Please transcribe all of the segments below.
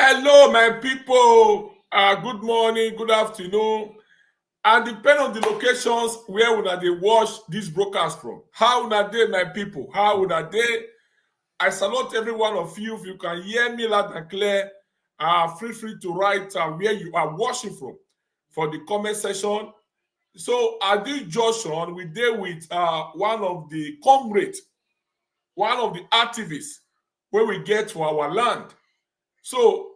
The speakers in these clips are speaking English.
Hello, my people. Good morning, good afternoon. And depend on the locations where una dey watch this broadcast from. How una dey, my people? How una dey? I salute every one of you. If you can hear me loud and clear, feel free to write where you are watching from for the comment section. So at this junction, we deal with one of the comrades, one of the activists where we get for our land. So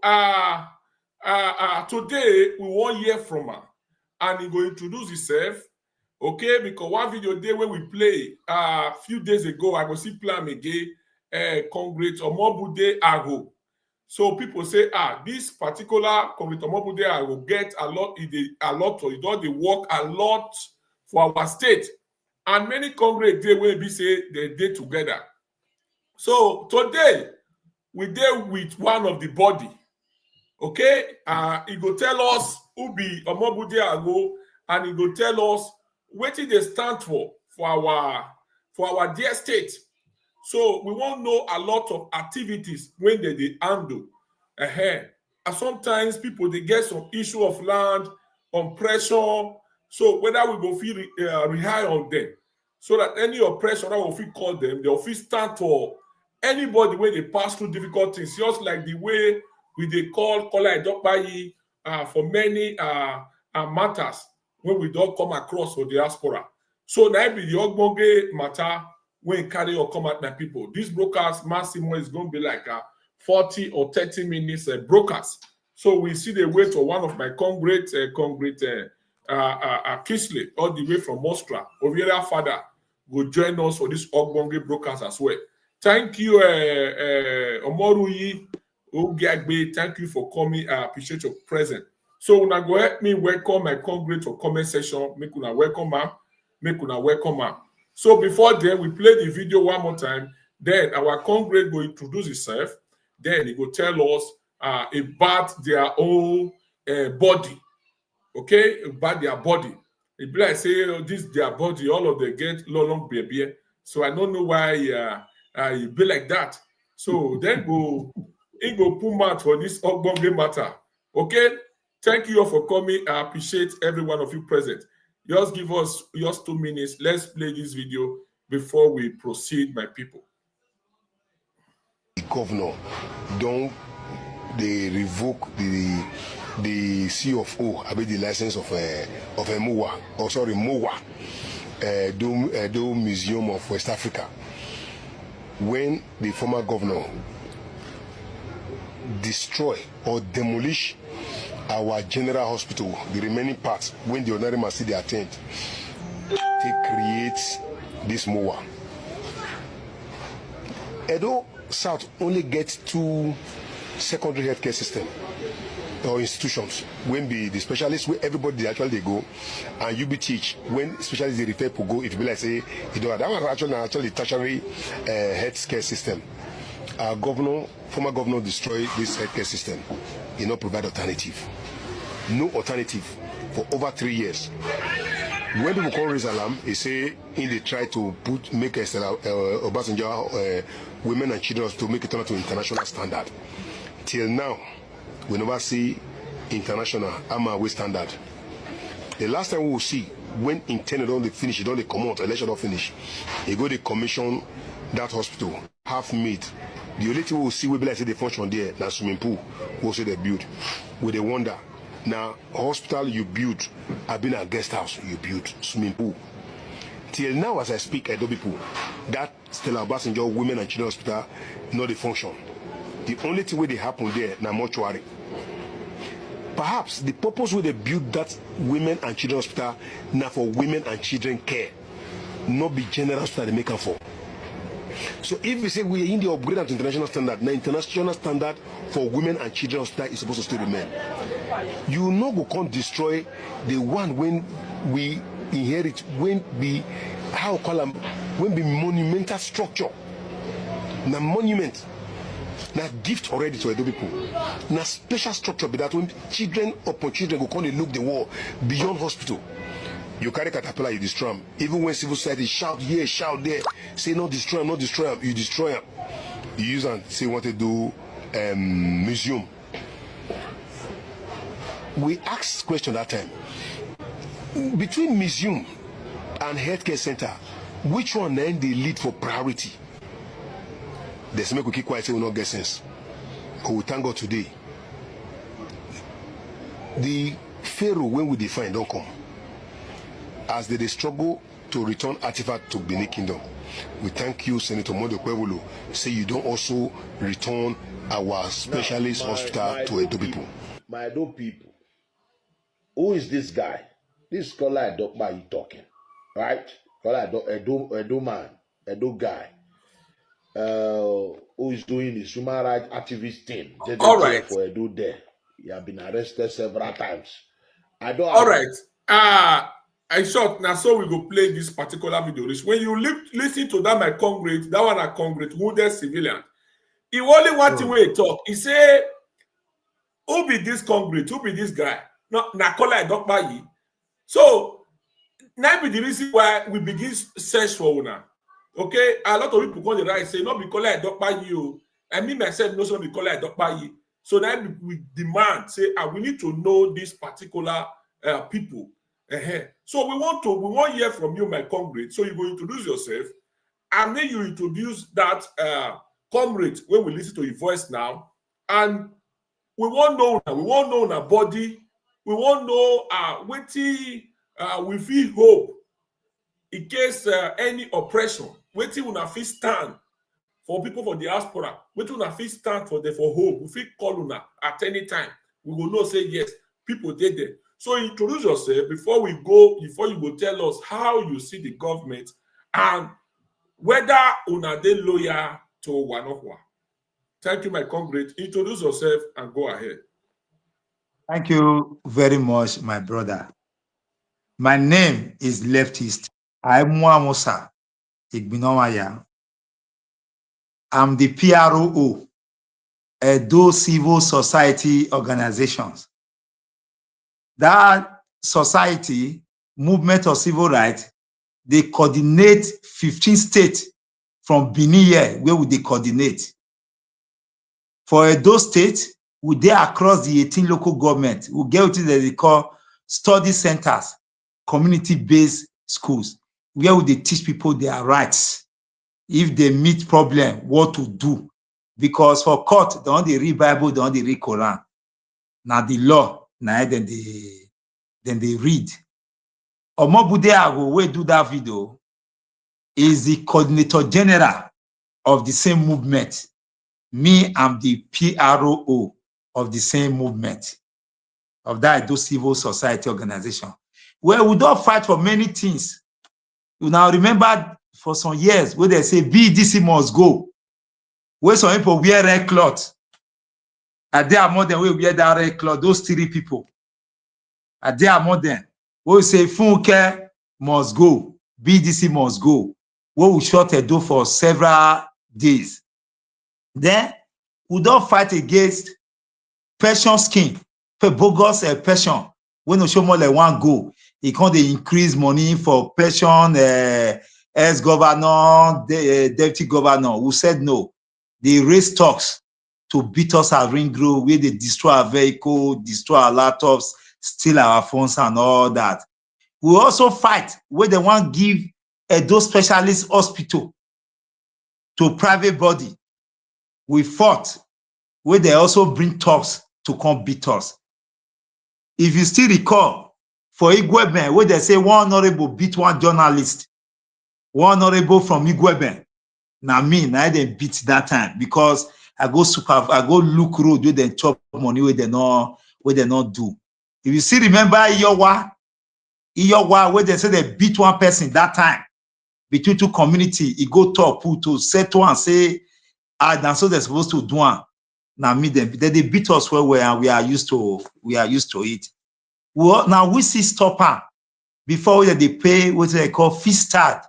today we won't hear from her, and he will introduce himself, okay? Because one video day when we play a few days ago, I go see play am again, Comrade Omobude Ago. So people say, this particular Comrade Omobude Ago get a lot, he does the work a lot for our state, and many comrades they will be say they dey together. So today we deal with one of the body. Okay, he go tell us who be Omobude Ago, and he go tell us what they stand for our dear state. So we won't know a lot of activities when they handle. And sometimes people they get some issue of land, on pressure. So whether we go feel rely on them, so that any oppression that we feel call them, they will feel stand for anybody when they pass through difficult things, just like the way we dey call Kola Edopayi for many matters when we don't come across for diaspora. So now be the ogbonge matter when carry or come at my people. This broadcast maximum is going to be like 40 or 30 minutes broadcast. So we see the wait for one of my comrades, Kisley, all the way from Mostra. Oviera father will join us for this ogbonge broadcast as well. Thank you, Omoruyi Ogiagbe. Thank you for coming. I appreciate your presence. So una go help me welcome my comrade for comment section. Make una welcome her. Make una welcome her. So before then, we play the video one more time. Then our comrade will introduce himself. Then he will tell us about their own body. Okay, about their body. It be like say, this their body. All of them get long baby. So I don't know why it be like that. So then he go put mouth for this ogbonge matter. Okay, thank you all for coming. I appreciate every one of you present. Just give us just 2 minutes. Let's play this video before we proceed, my people. The governor don't they revoke the CFO about the license of MOA, or sorry, MOA, the Museum of West Africa. When the former governor destroy or demolish our general hospital, the remaining parts, when the ordinary must see the attend, they create this MOA. Edo South only gets 2 secondary healthcare systems or institutions. When the specialists, where everybody actually they go, and UBTH, when specialists they refer to go, it will be like say, you know, that was actually tertiary healthcare system. Our governor, former governor, destroyed this healthcare system. He not provide alternative. No alternative for over 3 years. When people call raise alarm, they say they try to make a Obasanjo women and children to make it turn to international standard. Till now, we never see international Aimuae standard. The last time we will see when intended on the finish, it don't come out, election don't finish. They go to commission that hospital, half made. The only thing we will see will be like say the function there, now swimming pool, we'll say they build. With the wonder, now hospital you build, I've been a guest house, you build swimming pool. Till now, as I speak, Edo people, that Stella Obasanjo Women and Children Hospital, not the function. The only thing where they happen there, now mortuary. Perhaps the purpose where they build that Women and Children Hospital, now for women and children care, not be general hospital they make them for. So if we say we are in the upgrade to international standard, now international standard for women and children hospital is supposed to still remain. You know go can't destroy the one when we inherit, when be how call them, when be monumental structure. Now monument. Now gift already to Edo people. Now special structure be that when children upon children go come and look the war beyond hospital. You carry caterpillar, you destroy them. Even when civil society shout here, shout there, say no destroy them, not destroy them, you destroy them. You use and say what to do museum. we asked question that time. Between museum and healthcare center, which one then they lead for priority? There's make we keep quiet, say we not get sense. But we thank God today. The Pharaoh, when we define, don't come. As they struggle to return artifact to Benin Kingdom, we thank you, Senator Mondo Kwebulu. Say you don't also return our specialist hospital to Edo people. My Edo people. Who is this guy? This scholar Edokpa you talking, right? Scholar Edo man, Edo guy. Who is doing his human rights activist thing? All right. For Edo there. He has been arrested several times. I don't. All right. I short now, so we go play this particular video. When you listen to that, my comrade, that one, a comrade, wounded civilian. He only one thing when he talk. He say, "Who be this comrade? Who be this guy?" No, Nakola Edokpayi. So now be the reason why we begin search for una. Okay, a lot of people come the right say, "No, be Kola Edokpayi." I mean myself, no, so be Kola Edokpayi. So now we demand, say, we need to know these particular people. So we want to hear from you, my comrade. So you go introduce yourself, and then you introduce that comrade when we listen to your voice now, and we want know our body, we want know what we feel hope in case any oppression, what we una feel stand for people for diaspora, what we una feel stand for hope. We feel call una at any time. We will know say yes, people did there. So introduce yourself before you go tell us how you see the government and whether una dey loyal to one of one. Thank you, my comrade. Introduce yourself and go ahead. Thank you very much, my brother. My name is Lettist Aimuae Osa Igbinomwanhia. I'm the PRO, Edo Civil Society Organizations. That society, movement of civil rights, they coordinate 15 states from Benin here, where would they coordinate? For Edo State, we dey across the 18 local government. We get what they call study centers, community-based schools, where would they teach people their rights. If they meet problem, what to do. Because for court, they only read Bible, they only read Quran. Now the law, now then they read. Omobude Ago, we do that video, is the coordinator general of the same movement. Me, I'm the PRO of the same movement, of that Edo Civil Society Organization. Where we don't fight for many things. You now remember for some years where they say BDC must go. Where some people wear red cloth. And they are more than we wear that red cloth, those 3 people. And they are more than we say Funke must go, BDC must go. We will shut a door for several days. Then we don't fight against pension scheme, for bogus pension. When we show more like one go, it can't increase money for pension, ex-governor, deputy governor. We said no. They raise talks to beat us at Ring Road, where they destroy our vehicle, destroy our laptops, steal our phones and all that. We also fight where they want to give Edo specialist hospital to private body. We fought where they also bring talks to come beat us. If you still recall, for Igweben, where they say one honorable beat one journalist, one honorable from Igweben. Now me, I didn't beat that time because I go look road where they chop money where they not do. If you still remember Iyowa, where they say they beat one person that time between 2 community, he go talk to settle and say, and so they're supposed to do one. Now me them they beat us where and we are used to it. Well, now we see stopper before they pay what they call fee start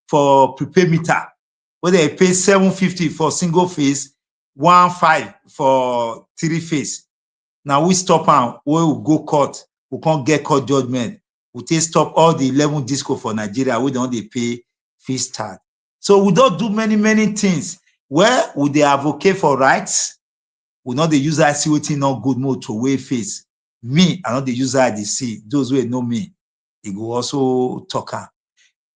for prepaid meter, where they pay 750 for single phase, 1.5 for 3 phase. Now we stop and we will go court. We can't get court judgment. We take stop all the 11 disco for Nigeria. We don't pay fee start. So we don't do many things. Where would they advocate for rights? We not the use ICOT not good mode to waive face. Me, I know the user I see. Those who know me, they go also talk.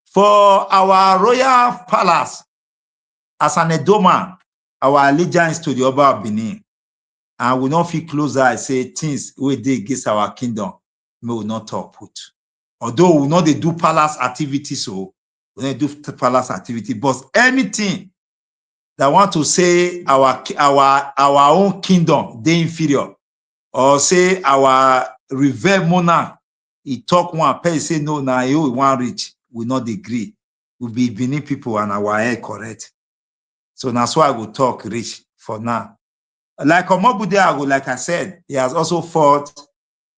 For our royal palace, as an Edoman, our allegiance to the Oba of Benin, and we not feel closer. I say things where they against our kingdom, we will not talk put. Although we know they do palace activities, so we don't do palace activity, but anything that want to say our own kingdom, they inferior, or say our revered monarch, he talk one, pay say no, now you want rich, we not agree. We be Benin people and our head correct. So that's why I will talk rich for now. Like Omobudiago, like I said, he has also fought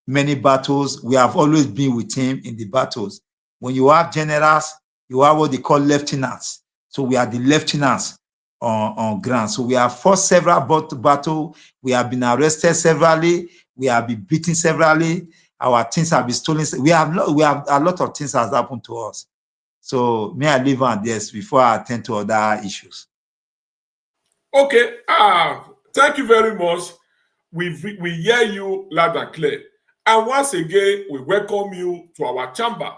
many battles. We have always been with him in the battles. When you have generals, you have what they call lieutenants. So we are the lieutenants on ground. So we have fought several battles. We have been arrested severally. We have been beaten severally. Our things have been stolen. We have a lot of things has happened to us. So may I leave on this before I attend to other issues. Okay. Thank you very much. We hear you loud and clear. And once again, we welcome you to our chamber.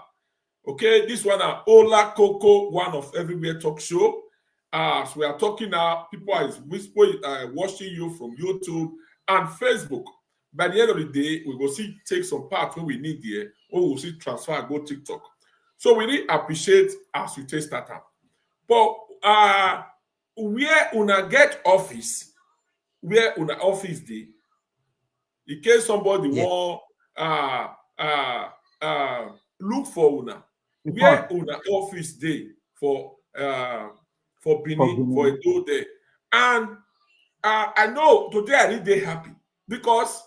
Okay, this one are Olakoko, one of Everywhere Talk Show. So we are talking now, people are watching you from YouTube and Facebook. By the end of the day, we will see take some part when we need there, or we'll see transfer go TikTok. So we really appreciate as you take that up. But where una get office, where una office dey, in case somebody want look for una, where una office dey for Benin, for Edo there. And I know today I really dey happy because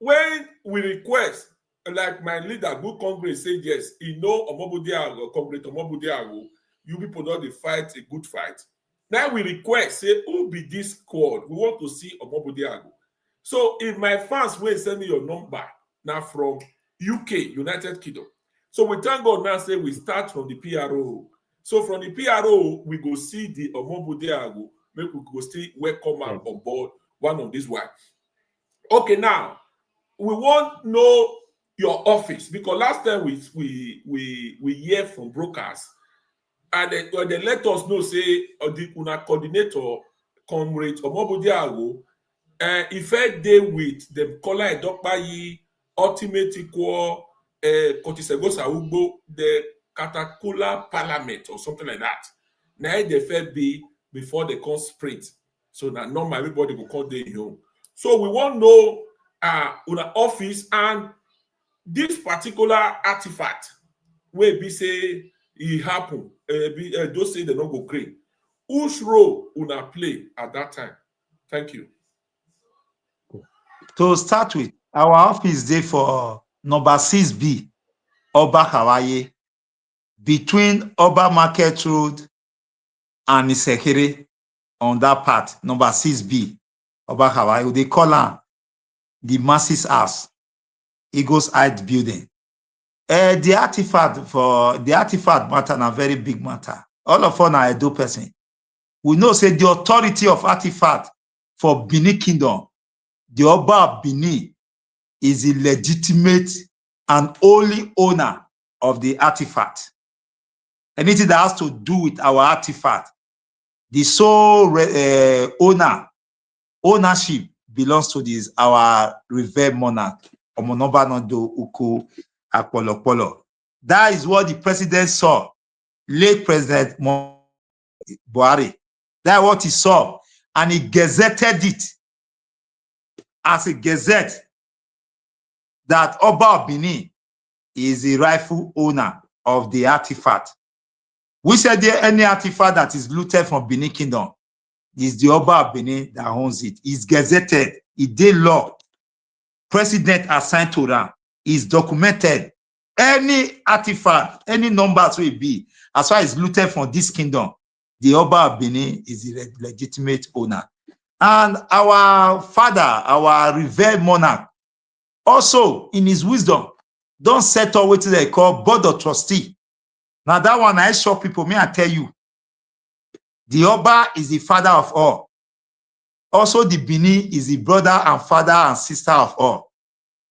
when we request, like my leader, Good Congress, say yes, he know Omobudiago, Comrade Omobudiago, you people know they fight a good fight. Now we request, say, who be this squad? We want to see Omobudiago. So if my fans will send me your number now from UK, United Kingdom. So we thank God now say we start from the PRO. So from the PRO, we go see the Omobudiago, make we go still welcome am on board one of these wives. Okay, now we want to know your office because last time we hear from brokers and they let us know say the una coordinator Comrade Omobudiago if I dey with them Kola Edokpayi, Ultimate Equal, Kotisegosa Ugbo, the Katakula Parliament or something like that. Now they fed be before they come sprint. So that normal everybody will call day home. So we want to know una office and this particular artifact where be say it happen, those say they not go great. Whose role una play at that time? Thank you. To start with, our office there for number 6B, Oba Hawaii, between Oba Market Road and Isekere on that part, number 6B, Oba Hawaii. They call her the Masses House, Eagles Heights building. The artifact matter na very big matter. All of us are Edo person. We know say the authority of artifact for Benin Kingdom, the Oba of Benin is the legitimate and only owner of the artifact. Anything that has to do with our artifact, the sole ownership belongs to this our revered monarch, Omonoba Nondo Uko Apolopolo. That is what the president saw, late President Buhari. That's what he saw, and he gazetted it as a gazette that Oba of Benin is the rightful owner of the artifact. We said there any artifact that is looted from Benin Kingdom is the Oba of Benin that owns it. It's gazetted, it did law. President assigned to them is documented. Any artifact, any numbers will be, as far as looted from this kingdom, the Oba of Benin is the legitimate owner. And our father, our revered monarch, also in his wisdom, don't set up what they call board of trustee. Now that one I show people, may I tell you, the Oba is the father of all. Also the Benin is the brother and father and sister of all.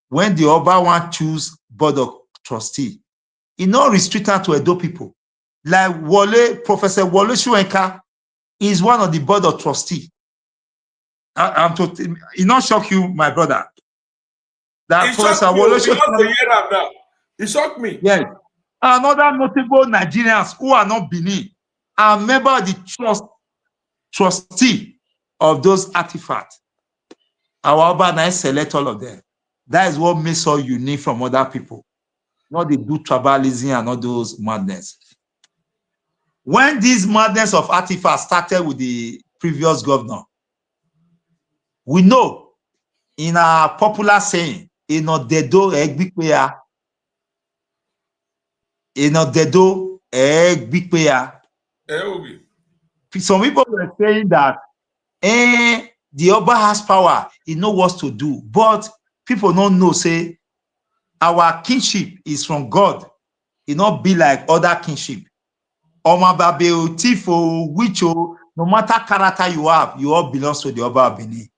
when the Oba want choose board of trustee, it not restricted to Edo people. Like Professor Wole Soyinka is one of the board of trustee. It not shock you, my brother. That It Professor shocked me. Wole We want to Soyinka, hear that now. It shocked me. yes. Another notable Nigerians who are not Benin are member of the trustee of those artifacts. Our Oba now select all of them. That is what makes us unique from other people. Not they do tribalism and all those madness. When this madness of artifacts started with the previous governor, we know in our popular saying, Inodedo Egbikpeya, Inodedo Egbikpeya. Okay. Some people were saying that the Oba has power, he knows what to do. But people don't know, say, our kingship is from God. It not be like other kingship. Omababe, Tifo, Wicho, no matter character you have, you all belongs to the Oba Benin.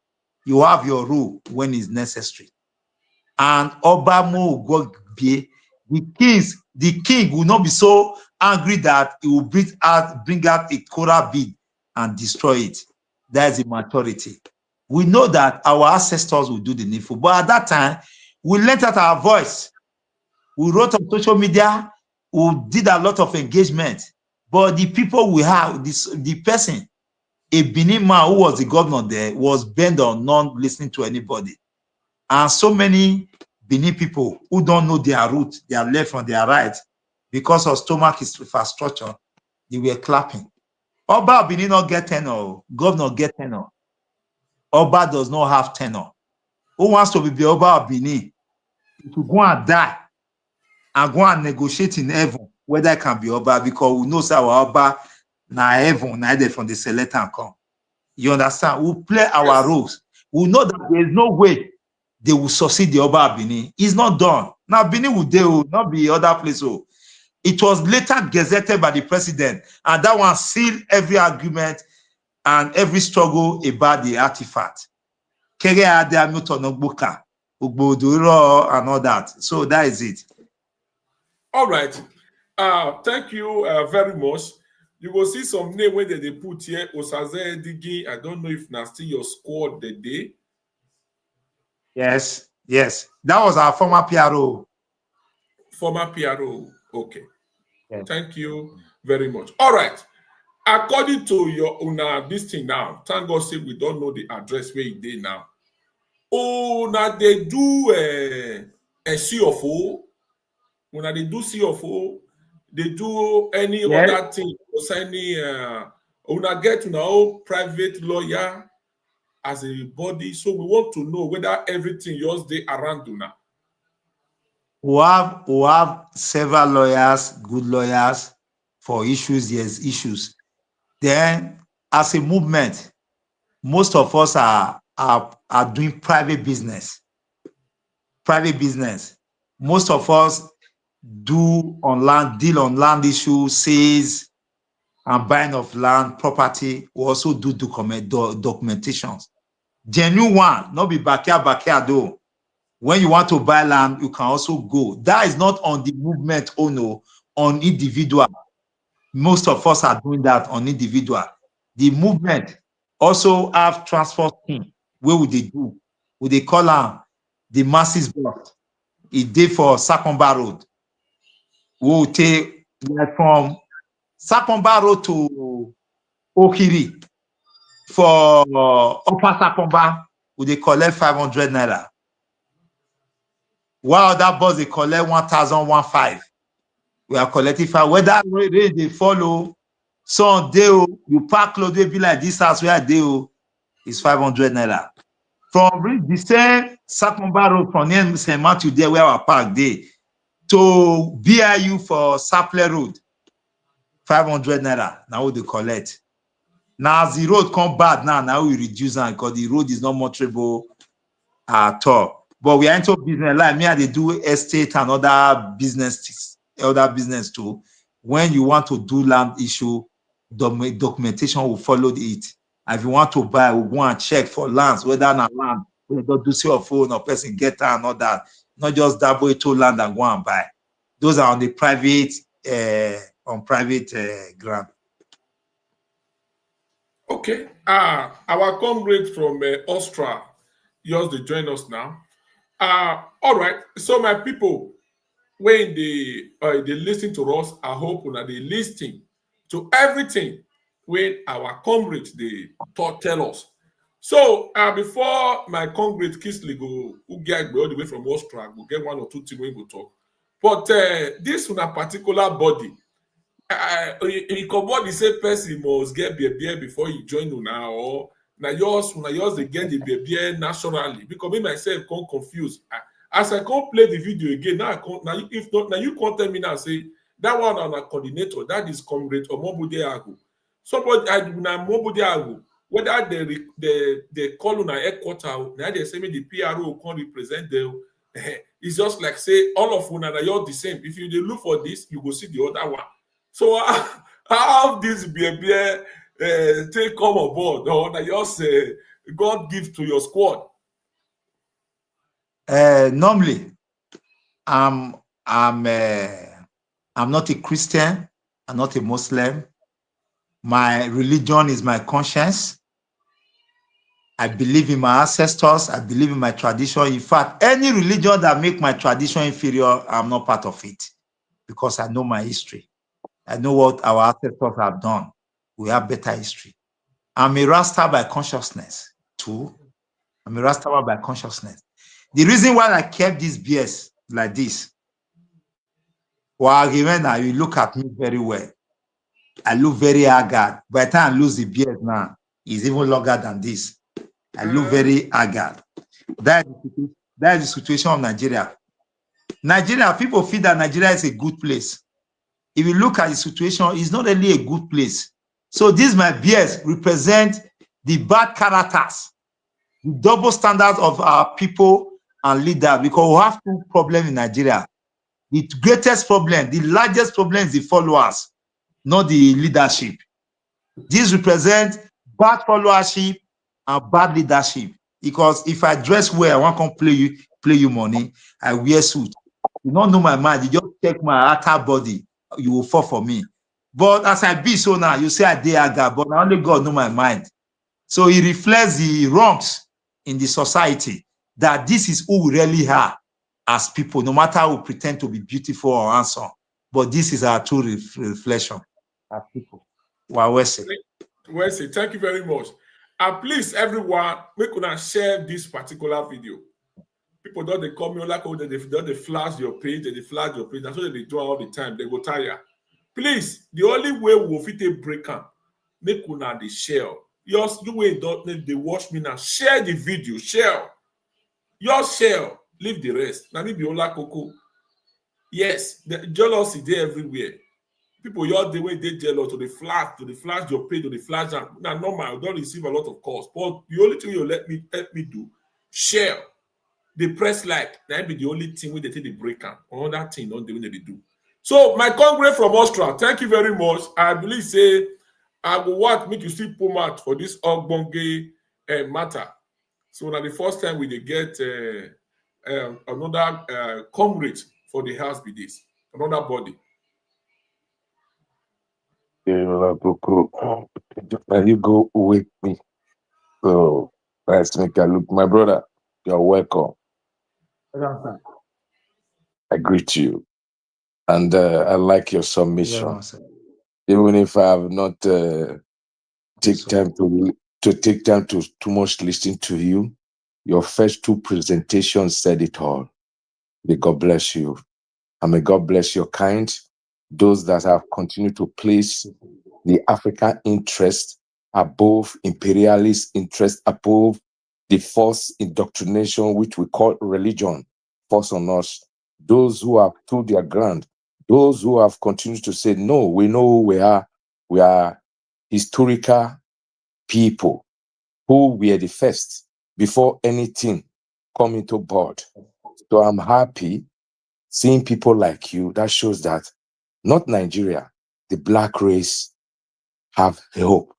You have your role when it's necessary. And Oba Mo Gwagbe, the king will not be so angry that he will bring out a Korah bead and destroy it. That is immaturity. We know that our ancestors will do the needful, but at that time, we lent out our voice. We wrote on social media, we did a lot of engagement, but the people we have, the person, a Benin man who was the governor there, was bent on not listening to anybody. And so many Benin people who don't know their root, their left from their right, because of stomach infrastructure, they were clapping. Oba Benin not get tenor, governor get tenor. Oba does not have tenor. Who wants to be the Oba of Benin? To go and die and go and negotiate in heaven whether it can be Oba, because we know our Oba na heaven, neither from the select and come. You understand? We play our roles. We know that there is no way they will succeed the Oba Benin. It's not done. Now Benin will not be other place. It was later gazetted by the president, and that one sealed every agreement and every struggle about the artifact. And all that. So that is it. All right. Thank you very much. You will see some name when they put here. Osaze Digi. I don't know if now still your squad the day. Yes. That was our former PRO. Former PRO. Okay. Yes. Thank you very much. All right. According to your this thing now, thank God say we don't know the address where it is now. Oh, now they do a CFO. When they do CFO, they do any other thing concerning get now private lawyer as a body. So we want to know whether everything yours they around now. We have several lawyers, good lawyers for issues, yes, issues. Then, as a movement, most of us are doing private business. Private business. Most of us deal on land issues, sales, and buying of land, property. We also do documentations. Genuine one, not be backyard though. When you want to buy land, you can also go. That is not on the movement, on individual. Most of us are doing that on individual. The movement also have transport team. Where would they do? Would they call them the masses bus? It did for Sakomba Road. We will take from Sakomba Road to Okiri. For Upper Sakomba, would they collect 500 naira? While that bus they collect 1,015. We are collecting 5. Whether they follow, some day you park clothes will be like this house where they is 500 naira. From the same Sakomba Road from near St. Matthew there where our park day to BIU for Saple Road, 500 naira. Now we they collect. Now as the road come bad now we reduce it because the road is not motorable at all. But we are into business like me, they do estate and other business too. When you want to do land issue, documentation will follow it. And if you want to buy, we'll go and check for lands, whether not land, whether do see your phone or person get and all that. not just Dabo Ito land and go and buy. Those are on the private, ground. Okay. Our comrade from Austria, yours, they join us now. All right. So my people, when they listen to us, I hope that they listen to everything when our comrades they tell us. So before my comrade Kisley go who get all the way from Austria, go get one or two things we go talk. But this one particular body, he comot the same person must get beer before he join una, or na yours they get the beer naturally, because me myself come confused. As I come play the video again, now if not now you come tell me now say that one on a coordinator, that is Comrade Omobude Agu. Somebody I do na Omobude Agu, whether they call on a headquarter, now they say me the PRO can represent them. It's just like say all of una na you're the same. If you dey look for this, you go see the other one. So how this beer take come aboard, or that just God give to your squad? Normally, I'm not a Christian. I'm not a Muslim. My religion is my conscience. I believe in my ancestors. I believe in my tradition. In fact, any religion that make my tradition inferior, I'm not part of it, because I know my history. I know what our ancestors have done. We have better history. I'm a Rasta by consciousness too. I'm a Rasta by consciousness. The reason why I kept this BS like this, well, even now you look at me very well. I look very haggard. By the time I lose the beard now, it's even longer than this. I look very haggard. That is the situation of Nigeria. Nigeria, people feel that Nigeria is a good place. If you look at the situation, it's not really a good place. So these my BS represent the bad characters, the double standards of our people and leaders, because we have two problems in Nigeria. The greatest problem, the largest problem is the followers, not the leadership. These represent bad followership and bad leadership. Because if I dress well, I want to come play you money, I wear suit. You don't know my mind, you just check my outer body, you will fall for me. But as I be so now, you say I dey aga, but only God know my mind. So it reflects the wrongs in the society, that this is who we really are as people, no matter who pretend to be beautiful or handsome. But this is our true reflection as people. Wow, Wesley. Wesley, thank you very much. And please, everyone, we could share this particular video. People don't they call me Olakoko, they flash your page, they flash your page. That's what they do all the time. They go tire. Please, the only way we'll fit a break up, make una the share. Yours, you way don't need they watch me now. Share the video, share. Your share, leave the rest. Now me be Olakoko. Yes, the jealousy there everywhere. People your the way they jealous to the flash your page, to the flash them. Now normal, I don't receive a lot of calls. But the only thing you help me do, share. They press like that be the only thing we they take the break up. All that thing don't do what they do. So my comrade from Austria, thank you very much. I believe say I will want make you see Pomat for this Ogbonge matter. So now the first time we they get another comrade for the house be this, another body. Olakoko, and you go with me. So let's make a look. My brother, you're welcome. I greet you. And I like your submission. Even if I have not take time to too much listen to you, your first two presentations said it all. May God bless you. And may God bless your kind, those that have continued to place the African interest above imperialist interest, above the false indoctrination, which we call religion, force on us. Those who have stood their ground, those who have continued to say, no, we know who we are. We are historical people who were the first before anything come into board. So I'm happy seeing people like you. That shows that not Nigeria, the black race have a hope.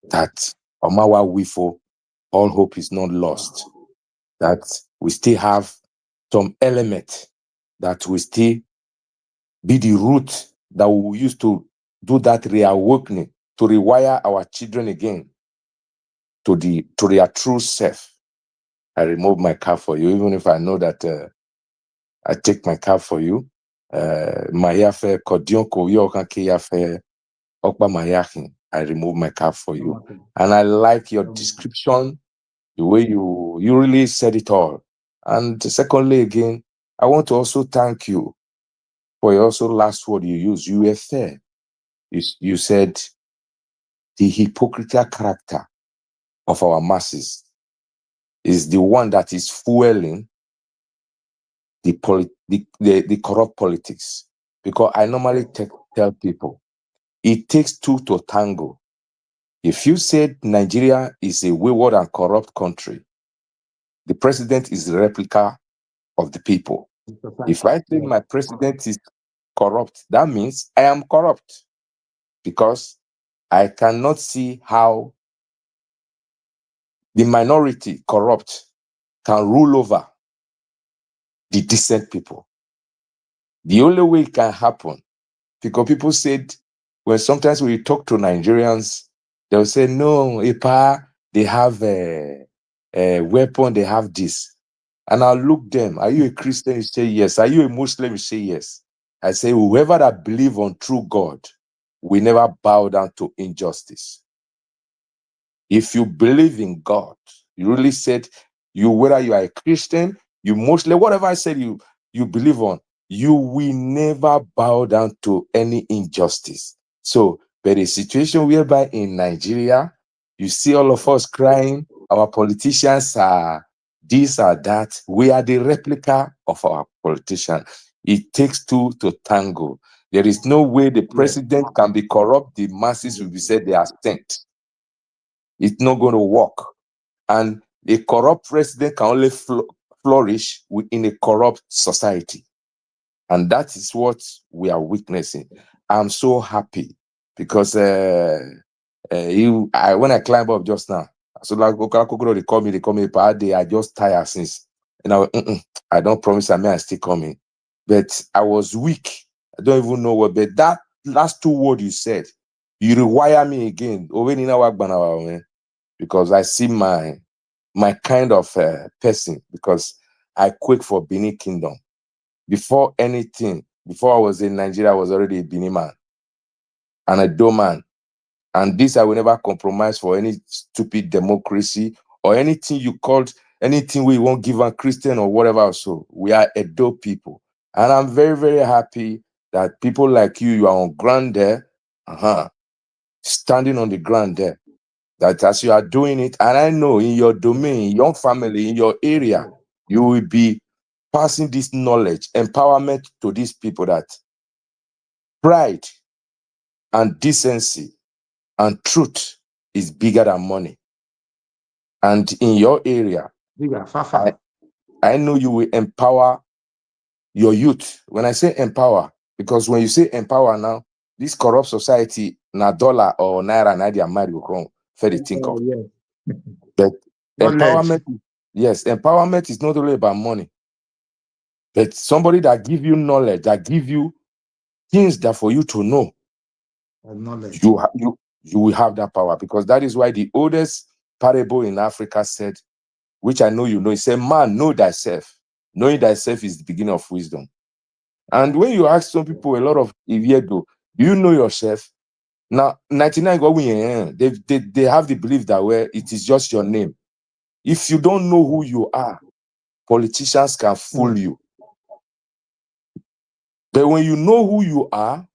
That Omawa Wifo, all hope is not lost. That we still have some element that will still be the root that we will use to do that reawakening, to rewire our children again to their true self. I remove my cap for you, even if I know that I take my cap for you. Mayafe Kodionko Yokanke Yafe Okpa Mayakin. I remove my cap for you. And I like your description, the way you really said it all. And secondly, again, I want to also thank you for your also last word you used. You were fair. You said the hypocritical character of our masses is the one that is fueling the corrupt politics. Because I normally tell people, it takes two to tango. If you said Nigeria is a wayward and corrupt country, the president is the replica of the people. If I say my president is corrupt, that means I am corrupt, because I cannot see how the minority corrupt can rule over the decent people. The only way it can happen, because people said, when sometimes we talk to Nigerians, they'll say, no, Ipa, they have a weapon, they have this. And I'll look them, are you a Christian? You say yes. Are you a Muslim? You say yes. I say, whoever that believe on true God will never bow down to injustice. If you believe in God, you really said, whether you are a Christian, you Muslim, whatever I said you believe on, you will never bow down to any injustice. So, but a situation whereby in Nigeria, you see all of us crying, our politicians are this or that. We are the replica of our politicians. It takes two to tango. There is no way the president can be corrupt. The masses will be said they are sent. It's not going to work. And a corrupt president can only flourish in a corrupt society. And that is what we are witnessing. I'm so happy because when I climb up just now, so like Olakoko, they call me per day. I just tired since. And I don't promise I still coming. But I was weak. I don't even know what, but that last two words you said, you rewire me again. Because I see my kind of person, because I quake for Benin Kingdom. Before anything, before I was in Nigeria, I was already a Benin man and a Edo man. And this I will never compromise for any stupid democracy or anything you called, anything we won't give a Christian or whatever. So we are Edo people. And I'm very, very happy that people like you are on ground there, standing on the ground there. That as you are doing it, and I know in your domain, in your family, in your area, you will be passing this knowledge, empowerment to these people, that pride and decency and truth is bigger than money. And in your area, I know you will empower your youth. When I say empower, because when you say empower now, this corrupt society, na dollar or naira, na dia marry wrong, fairly think of. But empowerment, yes, empowerment is not only about money, but somebody that give you knowledge, that give you things that for you to know, you will have that power. Because that is why the oldest parable in Africa said, which I know you know, it said, man, know thyself. Knowing thyself is the beginning of wisdom. And when you ask some people, a lot of Iviedo, do you know yourself? Now, 99 go they have the belief that it is just your name. If you don't know who you are, politicians can fool you. But when you know who you are,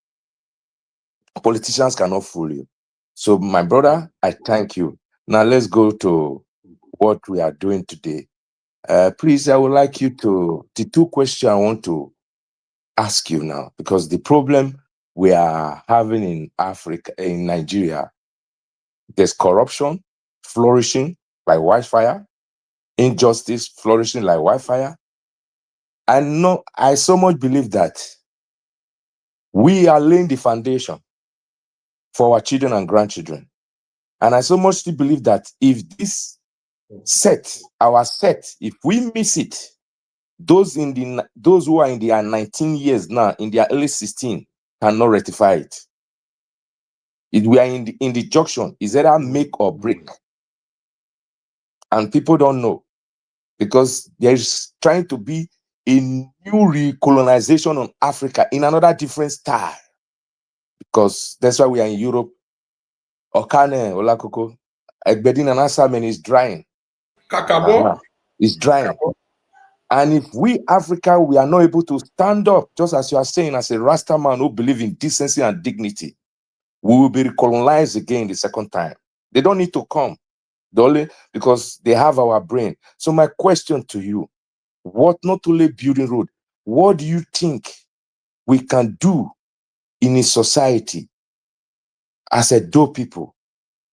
politicians cannot fool you. So, my brother, I thank you. Now, let's go to what we are doing today. Please, I would like you the two questions I want to ask you now, because the problem we are having in Africa, in Nigeria, there's corruption flourishing like wildfire, injustice flourishing like wildfire. I so much believe that we are laying the foundation for our children and grandchildren. And I so much believe that if this our set, if we miss it, Those who are in their 19 years now, in their early 16, cannot rectify it. If we are in the junction, is either make or break. And people don't know, because there is trying to be a new recolonization on Africa in another different style. Because that's why we are in Europe. Okane, Olakoko, Egbedin and Asamen is drying. Kakabo. It's drying. And if we, Africa, we are not able to stand up, just as you are saying, as a Rasta man who believes in decency and dignity, we will be recolonized again the second time. They don't need to come. Because they have our brain. So my question to you, what not only building road, what do you think we can do in a society as a Edo people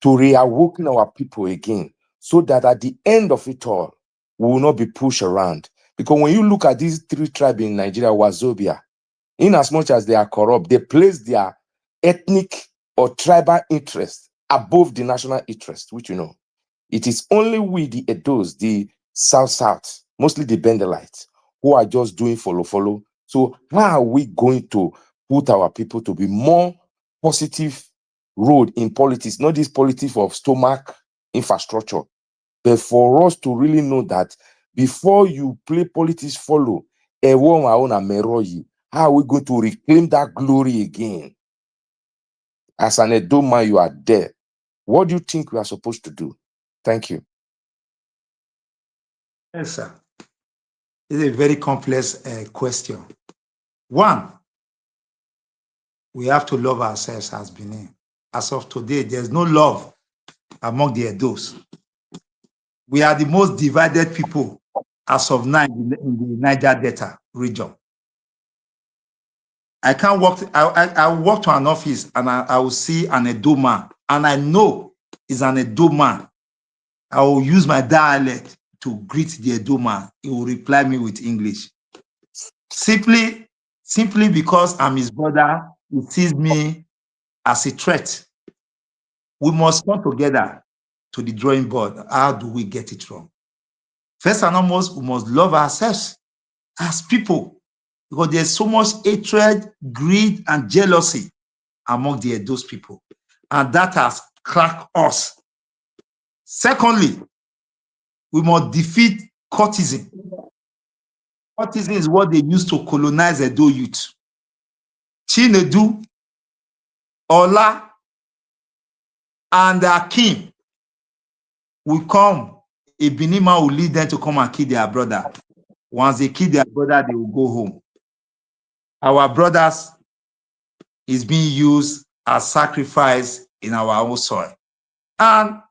to reawaken our people again, so that at the end of it all, we will not be pushed around? Because when you look at these three tribes in Nigeria, Wazobia, in as much as they are corrupt, they place their ethnic or tribal interest above the national interest, which you know. It is only we, the Edos, the South, mostly the Bendelites, who are just doing follow. So how are we going to put our people to be more positive road in politics, not this politics of stomach infrastructure, but for us to really know that before you play politics follow, how are we going to reclaim that glory again? As an Edo man, you are there. What do you think we are supposed to do? Thank you. Yes, sir. It's a very complex question. One, we have to love ourselves as Benin. As of today, there's no love among the Edos. We are the most divided people as of now in the Niger Delta region. I can't walk. I walk to an office and I will see an Edo man, and I know it's an Edo man. I will use my dialect to greet the Edo man. He will reply me with English. Simply because I'm his brother, he sees me as a threat. We must come together to the drawing board. How do we get it wrong? First and foremost, we must love ourselves as people, because there's so much hatred, greed, and jealousy among those people, and that has cracked us. Secondly, we must defeat courtesan. Courtesan is what they used to colonize Edo youth. Chinedu, Ola, and Akim will come. A Benin man will lead them to come and kill their brother. Once they kill their brother, they will go home. Our brothers is being used as sacrifice in our own soil. And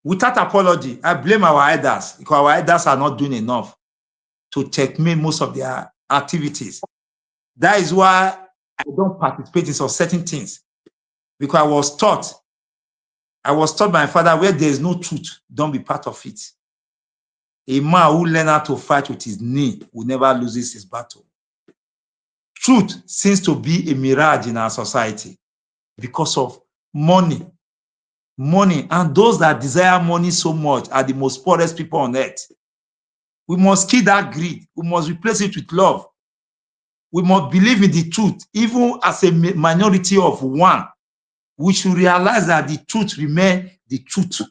without apology, I blame our elders, because our elders are not doing enough to checkmate most of their activities. That is why I don't participate in some certain things, because I was taught by my father, where there is no truth, don't be part of it. A man who learns how to fight with his knee will never lose his battle. Truth seems to be a mirage in our society because of money. Money, and those that desire money so much are the most poorest people on earth. We must kill that greed. We must replace it with love. We must believe in the truth, even as a minority of one. We should realize that the truth remains the truth,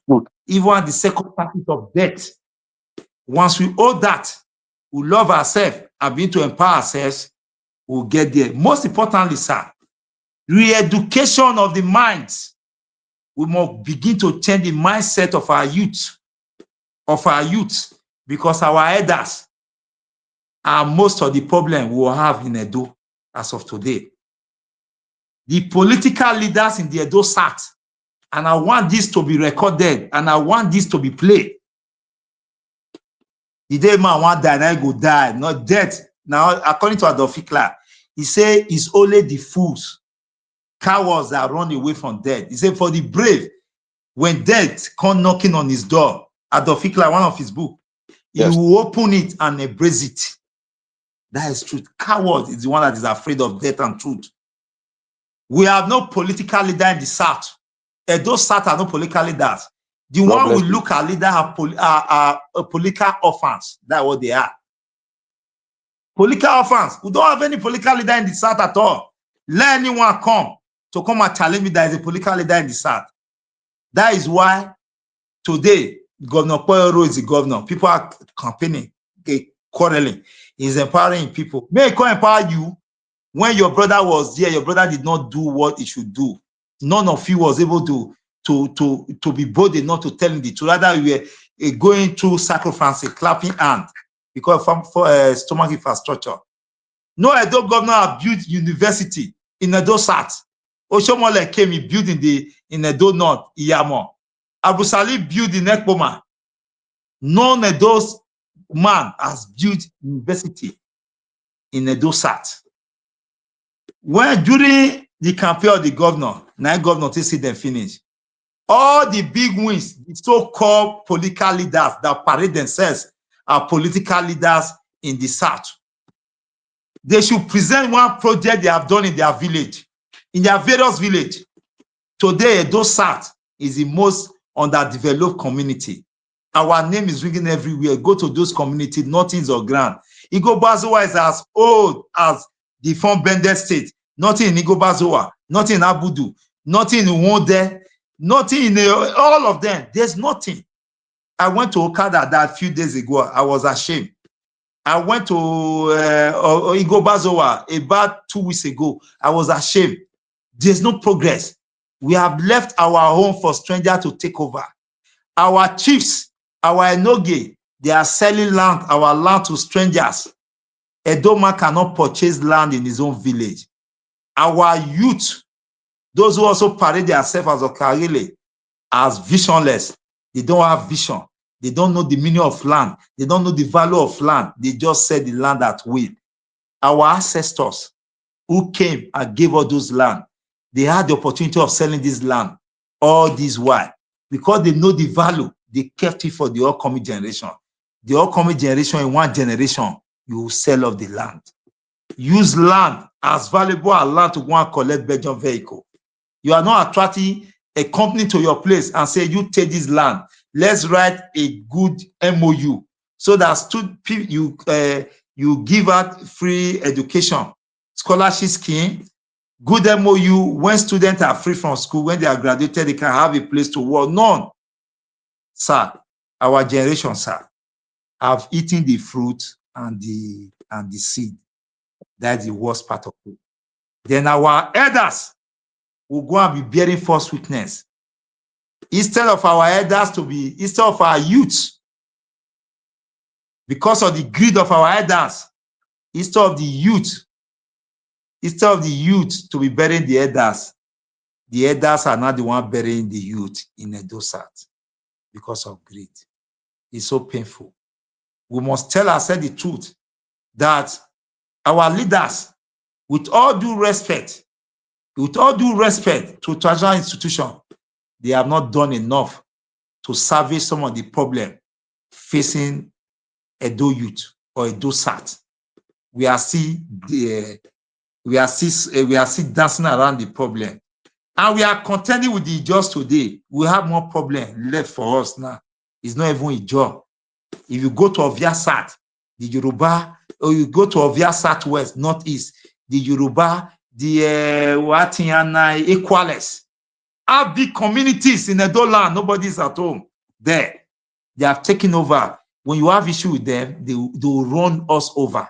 even at the second passage of death. Once we hold that, we love ourselves and begin to empower ourselves, we'll get there. Most importantly, sir, re-education of the minds. We must begin to change the mindset of our youth, because our elders are most of the problem we will have in Edo as of today. The political leaders in the Edo sat, and I want this to be recorded, and I want this to be played. The day man want die, and I go die, not death. Now, according to Adolf Hitler, he said it's only the fools, cowards that run away from death. He said for the brave, when death come knocking on his door, Adolf Hitler, one of his books, he will open it and embrace it. That is truth. Coward is the one that is afraid of death and truth. We have no political leader in the South. Those South are no political leaders. The one we look at leader are political orphans. That's what they are. Political orphans. We don't have any political leader in the South at all. Let anyone come and challenge me that is a political leader in the South. That is why today, Governor Poyoro is the governor. People are campaigning, quarreling. He's empowering people. May he come empower you. When your brother was there, your brother did not do what he should do. None of you was able to be bold enough to tell him the truth. Rather, we were going through sacrifice, clapping hand because for stomach infrastructure. No Edo governor have built university in Edo South. Oshomole came, he built in Edo North, Iyamo. Abu Salih built in Ekpoma. None of those man has built university in Edo South. When during the campaign of the governor, now governor to see them finish. All the big wins, the so-called political leaders that parade themselves are political leaders in the South. They should present one project they have done in their village, in their various village. Today, Edo South is the most underdeveloped community. Our name is ringing everywhere. Go to those communities, nothing's on ground. Igboazuwa is as old as the former Bendel State. Nothing in Igboazuwa, nothing in Abudu, nothing in Wonde, nothing in all of them. There's nothing. I went to Okada that a few days ago. I was ashamed. I went to Igboazuwa about 2 weeks ago. I was ashamed. There's no progress. We have left our home for strangers to take over. Our chiefs, our enoge, they are selling land, our land to strangers. Edo man cannot purchase land in his own village. Our youth, those who also parade themselves as Okarile, as visionless, they don't have vision. They don't know the meaning of land. They don't know the value of land. They just sell the land at will. Our ancestors who came and gave us those land, they had the opportunity of selling this land all this while. Because they know the value, they kept it for the upcoming generation. The upcoming generation, in one generation, you will sell off the land. Use land as valuable as land to go and collect Belgian vehicle. You are not attracting a company to your place and say, you take this land. Let's write a good MOU so that you give out free education, scholarship scheme, good MOU. When students are free from school, when they are graduated, they can have a place to work. None. Sir, our generation, sir, have eaten the fruit and the seed. That's the worst part of it. Then our elders will go and be bearing false witness. Instead of our elders instead of our youth, because of the greed of our elders, instead of the youth to be burying the elders are not the one burying the youth in Edo South because of greed. It's so painful. We must tell ourselves the truth that our leaders, with all due respect to traditional institutions, they have not done enough to salvage some of the problem facing Edo youth or Edo South. We are still dancing around the problem, and we are contending with the just today. We have more problem left for us now. It's not even a job. If you go to Ovia South, the Yoruba, or you go to Ovia Southwest, Northeast, the Yoruba, the Watiana, Equales, have big communities in Edo land. Nobody's at home there. They have taken over. When you have issue with them, they will run us over.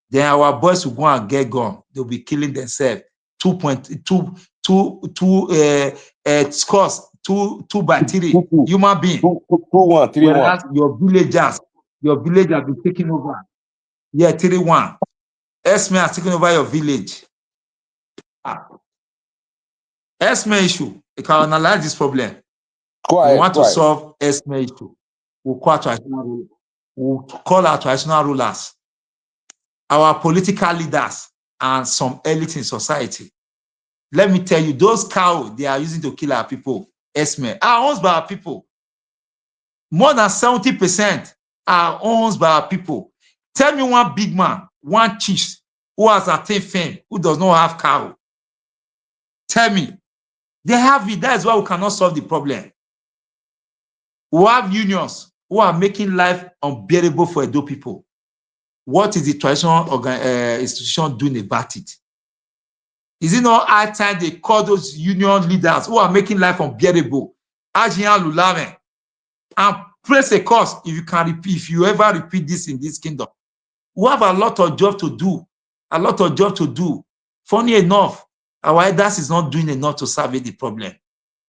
Then our boys will go and get gone. They'll be killing themselves. 2.2 scores, 2 by 3 human being. 2-1, 3-1. Whereas your villagers be taking over. Yeah, 3-1. Esme has taken over your village. Esme issue. You can analyze this problem. We want to solve Esme issue. We'll call our traditional rulers, our political leaders, and some elite in society. Let me tell you, those cows they are using to kill our people, Esme, are owned by our people. More than 70% are owned by our people. Tell me one big man, one chief who has attained fame, who does not have cow. Tell me. They have it. That is why we cannot solve the problem. We have unions who are making life unbearable for Edo people. what is the traditional institution doing about it? Is it not high time they call those union leaders who are making life unbearable, Ajian Lulame, and press a course if you can repeat, if you ever repeat this in this kingdom? We have a lot of job to do, a lot of job to do. Funny enough, our elders is not doing enough to survey the problem,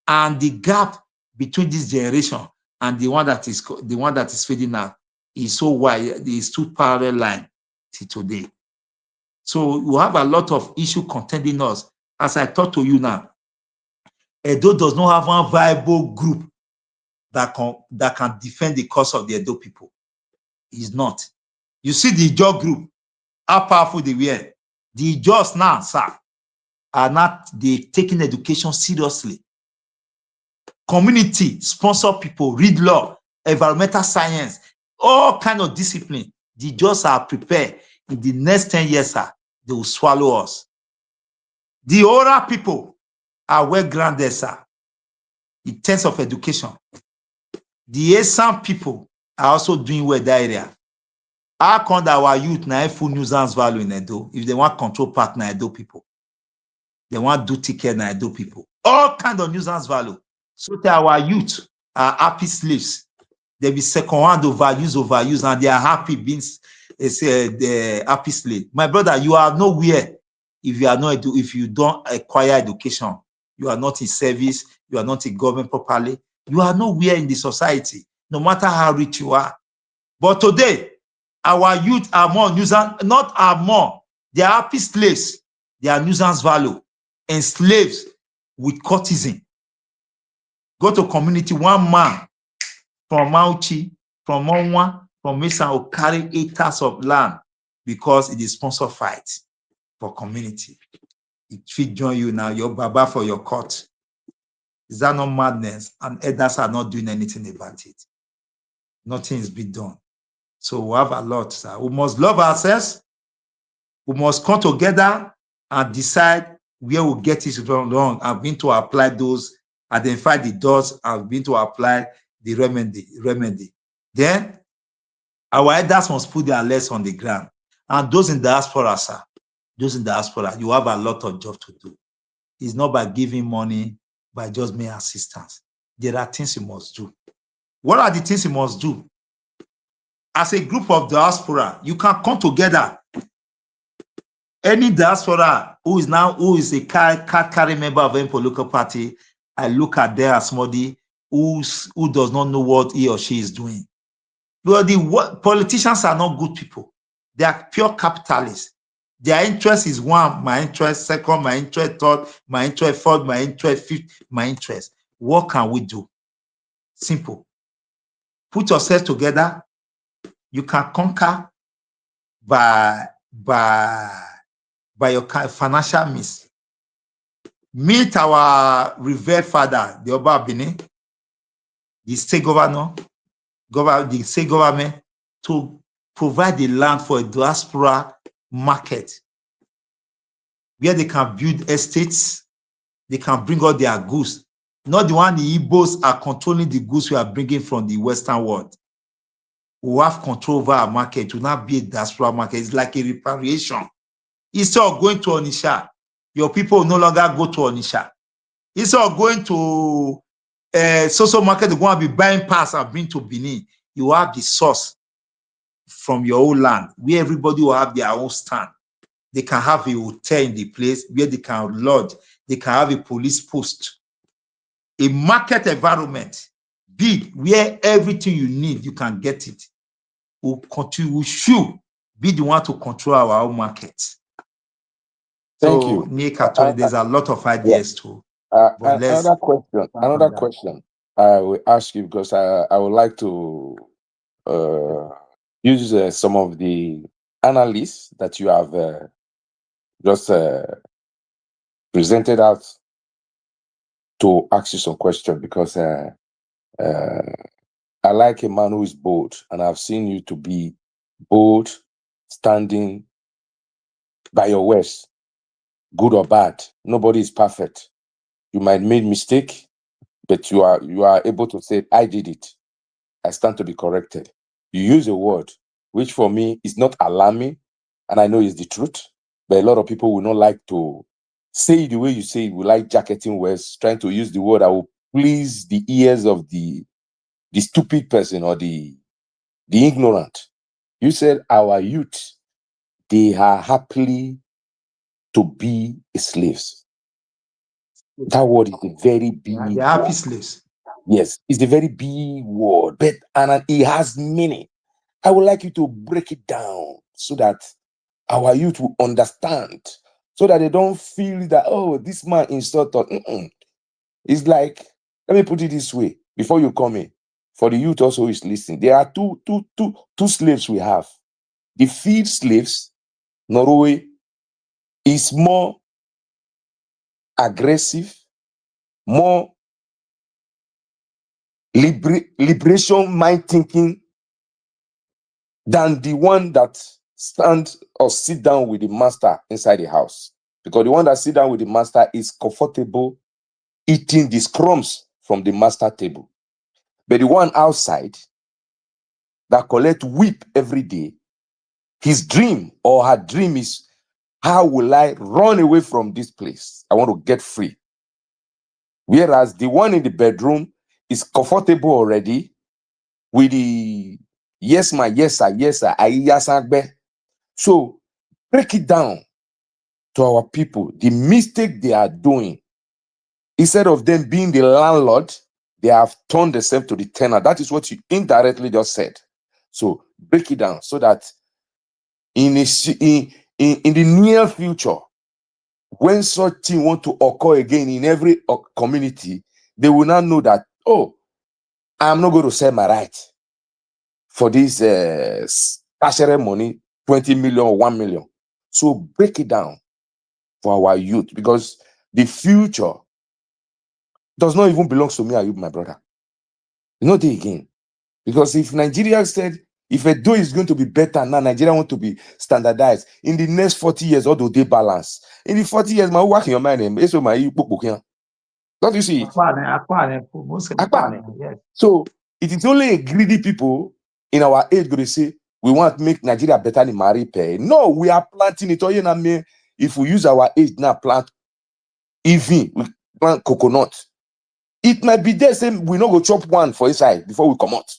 and the gap between this generation and the one that is fading out is so wide. There is two parallel line till today. So we have a lot of issue contending us. As I talk to you now, Edo does not have one viable group that can defend the cause of the Edo people. It's not. You see the Ijaw group, how powerful they were. The Ijaws now, sir, are not taking education seriously. Community, sponsor people, read law, environmental science, all kind of discipline. The Ijaws are prepared. In the next 10 years, sir, they will swallow us. The Ora people are well grounded, sir, in terms of education. The Esan people are also doing well in that area. How come that our youth now have full nuisance value in Edo? If they want control partner Edo people, they want do ticket na Edo people. All kind of nuisance value. So that our youth are happy slaves. They be second-hand overuse, and they are happy being the happy slave. My brother, you are nowhere if you don't acquire education. You are not in service. You are not in government properly. You are nowhere in the society, no matter how rich you are. But today, our youth are more nuisance, not are more. They are happy slaves. They are nuisance value and slaves with courtesan. Go to community, one man from Mauchi, from Monwa, from Mesa will carry acres of land because it is sponsor fight for community. It will join you now, your baba for your court. Is that not madness? And elders are not doing anything about it. Nothing is being done. So we have a lot, sir. We must love ourselves. We must come together and decide where we get it wrong and begin to apply those, identify the doors and begin to apply the remedy. Then our elders must put their legs on the ground. And those in diaspora, sir, those in diaspora, you have a lot of job to do. It's not by giving money, by just mere assistance. There are things you must do. What are the things you must do? As a group of diaspora, you can come together. Any diaspora who is a card-carrying member of any political party, I look at them as somebody who does not know what he or she is doing. Well, the politicians are not good people. They are pure capitalists. Their interest is one, my interest, second, my interest, third, my interest, fourth, my interest, fifth, my interest. What can we do? Simple. Put yourself together. You can conquer by your financial means. Meet our revered father, the Oba Benin, the state governor, the state government, to provide the land for a diaspora market where they can build estates, they can bring all their goods. Not the one the Igbos are controlling the goods we are bringing from the Western world. We have control over our market. It will not be a diaspora market. It's like a repatriation. Instead of going to Onitsha, your people will no longer go to Onitsha. Instead of going to social market, they're going to be buying parts and bring to Benin. You have the source from your own land, where everybody will have their own stand. They can have a hotel in the place where they can lodge. They can have a police post. A market environment, big, where everything you need, you can get it. We should be the one to control our own market. Thank so, you. Nick, actually, there's a lot of ideas too. Another question I will ask you, because I would like to use some of the analysis that you have just presented out to ask you some questions, because I like a man who is bold, and I've seen you to be bold, standing by your words, good or bad. Nobody is perfect. You might make mistake, but you are able to say, I did it. I stand to be corrected. You use a word which for me is not alarming, and I know is the truth, but a lot of people will not like to say it the way you say it. We like jacketing words, trying to use the word that will please the ears of the stupid person or the ignorant. You said our youth, they are happily to be slaves. That word is a very big They are happy slaves. Yes, it's a very big word, but and it has meaning. I would like you to break it down so that our youth will understand, so that they don't feel that, oh, this man insulted. It's like, let me put it this way before you come in. For the youth also who is listening, there are two slaves we have. The field slaves, Norway, is more aggressive, more liberation mind thinking than the one that stands or sit down with the master inside the house. Because the one that sit down with the master is comfortable eating the crumbs from the master table. But the one outside that collect whip every day, his dream or her dream is, how will I run away from this place? I want to get free. Whereas the one in the bedroom is comfortable already with the yes, my, yes, sir, yes, sir, yes, sir. So break it down to our people, the mistake they are doing. Instead of them being the landlord, they have turned themselves to the tenant. That is what you indirectly just said. So break it down so that in the near future, when such thing want to occur again in every community, they will not know that, oh, I'm not going to sell my right for this statutory money, 20 million or 1 million. So break it down for our youth, because the future does not even belong to me and you, my brother. You know, again. Because if Nigeria said, if a dough is going to be better now, Nigeria want to be standardized, in the next 40 years, all do they balance? In the 40 years, my work in your mind, don't you see it? Yes. So it is only a greedy people in our age going to say, we want to make Nigeria better than Maripe. No, we are planting it. If we use our age now, plant even, we plant coconut. It might be there, same, we not go chop one for inside before we come out.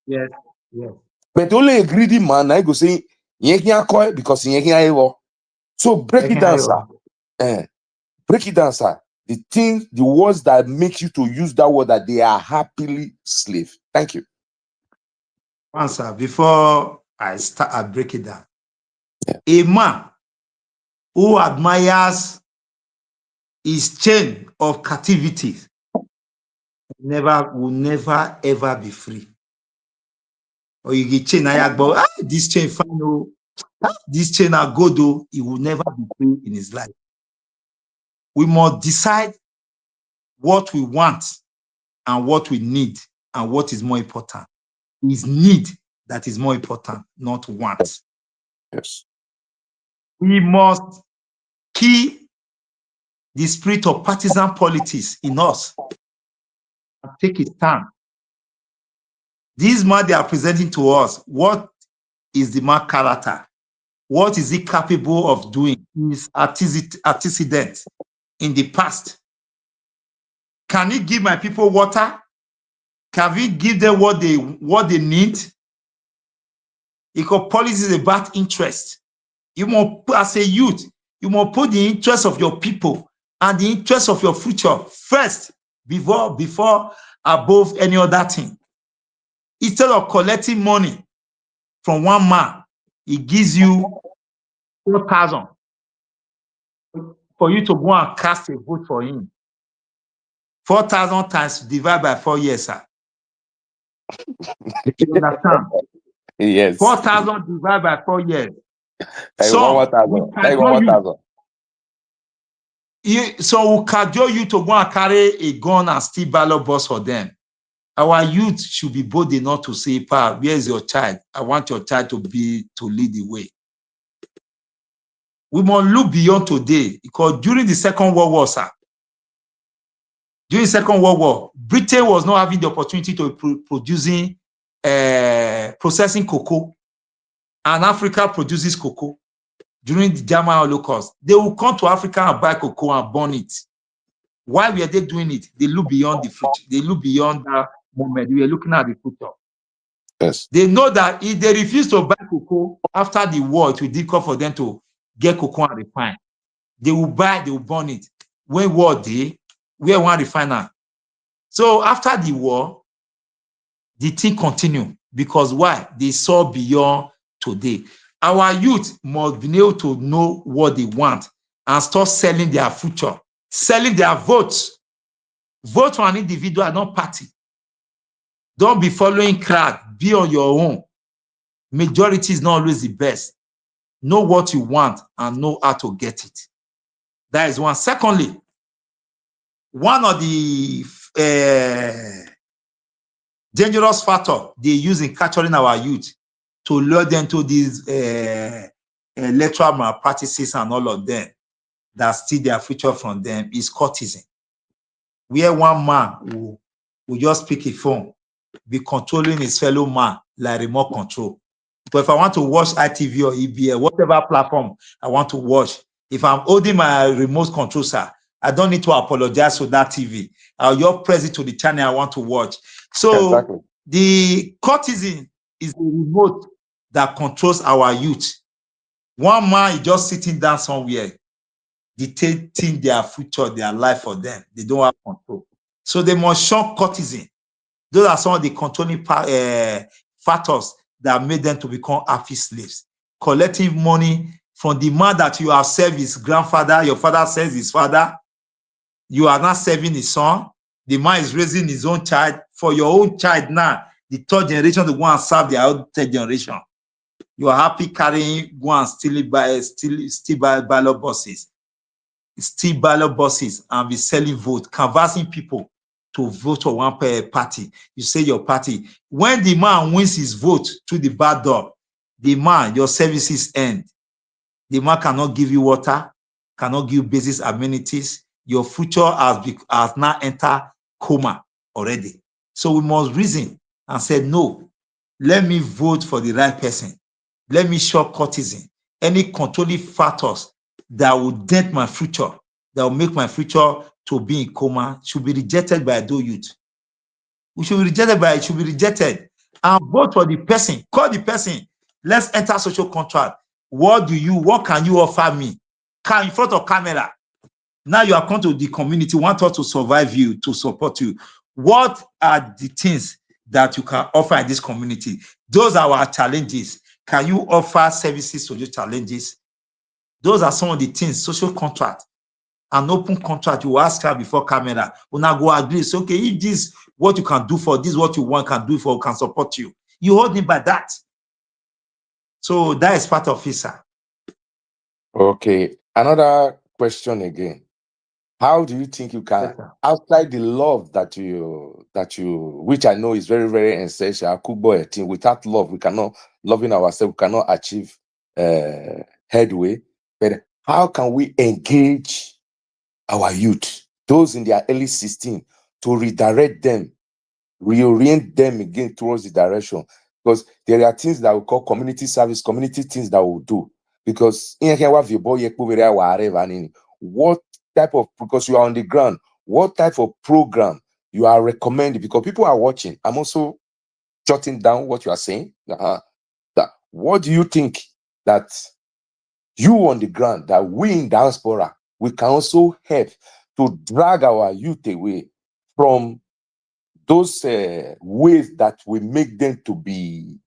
Yes, yes. But only a greedy man, I go say, because so break it down, sir. Break it down, sir. The things, the words that make you to use that word, that they are happily slave. Thank you. Answer before I break it down. Yeah. A man who admires his chain of captivity will never ever be free. Or you get chain, this chain final, this chain are good, though, he will never be free in his life. We must decide what we want and what we need and what is more important. It's need that is more important, not want. Yes. We must kill the spirit of partisan politics in us and take a stand. This man they are presenting to us, what is the man character? What is he capable of doing? His antecedent in the past. Can he give my people water? Can we give them what they need? Because policy is about interest. You must, as a youth, you must put the interest of your people and the interest of your future first before above any other thing. Instead of collecting money from one man, he gives you 4,000 for you to go and cast a vote for him. 4,000 times divided by 4 years, sir. You understand? Yes. 4,000 divided by 4 years. So we cajole you to go and carry a gun and steal ballot box for them. Our youth should be bold enough to say, "Pa, where is your child? I want your child to lead the way." We must look beyond today, because during the Second World War, sir, during the Second World War, Britain was not having the opportunity to processing cocoa. and Africa produces cocoa during the German Holocaust, they will come to Africa and buy cocoa and burn it. Why were they doing it? They look beyond the future. They look beyond that moment. We are looking at the future. Yes. They know that if they refuse to buy cocoa after the war, it will be difficult for them to get cocoa and refine. They will buy, they will burn it. When war day, we want refiner. So after the war, the thing continue because why? They saw beyond today. Our youth must be able to know what they want and stop selling their future, selling their votes. Vote for an individual, not party. Don't be following crowd. Be on your own. Majority is not always the best. Know what you want and know how to get it. That is one. Secondly, one of the dangerous factors they use in capturing our youth to lure them to these electoral malpractices and all of them that steal their future from them is courtesan. Where one man will just pick a phone, be controlling his fellow man like remote control. But if I want to watch ITV or EBA, whatever platform I want to watch, if I'm holding my remote control, sir, I don't need to apologize to that TV. I'll just press it to the channel I want to watch. So exactly. The courtesan is the remote that controls our youth. One man is just sitting down somewhere, dictating their future, their life for them. They don't have control. So they must shun courtesan. Those are some of the controlling factors that made them to become happy slaves. Collecting money from the man that you have served his grandfather, your father serves his father, you are not serving his son, the man is raising his own child. For your own child now, the third generation to go and serve their own third generation. You are happy carrying, go and steal ballot buses. Steal ballot buses and be selling vote, canvassing people to vote for one party. You say your party. When the man wins his vote through the back door, the man, your services end. The man cannot give you water, cannot give you basic amenities. Your future has now entered coma already. So we must reason and say, no, let me vote for the right person. Let me show courtesan. Any controlling factors that will dent my future, that will make my future to be in coma, should be rejected by those youth. We should be rejected by it, should be rejected. And vote for the person, call the person. Let's enter social contract. What can you offer me? In front of camera. Now you are come to the community, want us to survive you, to support you. What are the things that you can offer in this community? Those are our challenges. Can you offer services to those challenges? Those are some of the things, social contract. An open contract, you ask her before camera. Una go agree. So, okay, if this what you can do for this, what you want can do for, can support you. You hold him by that. So that is part of it, sir. Okay. Another question again. How do you think you can, outside the love that you, which I know is very, very essential, without love, we cannot, loving ourselves, we cannot achieve headway. But how can we engage our youth, those in their early 16, to redirect them, reorient them again towards the direction? Because there are things that we call community service, community things that we'll do. Because what type of, because you are on the ground, what type of program you are recommending? Because people are watching. I'm also jotting down what you are saying. What do you think that you on the ground, that we in diaspora, we can also help to drag our youth away from those ways that we make them to be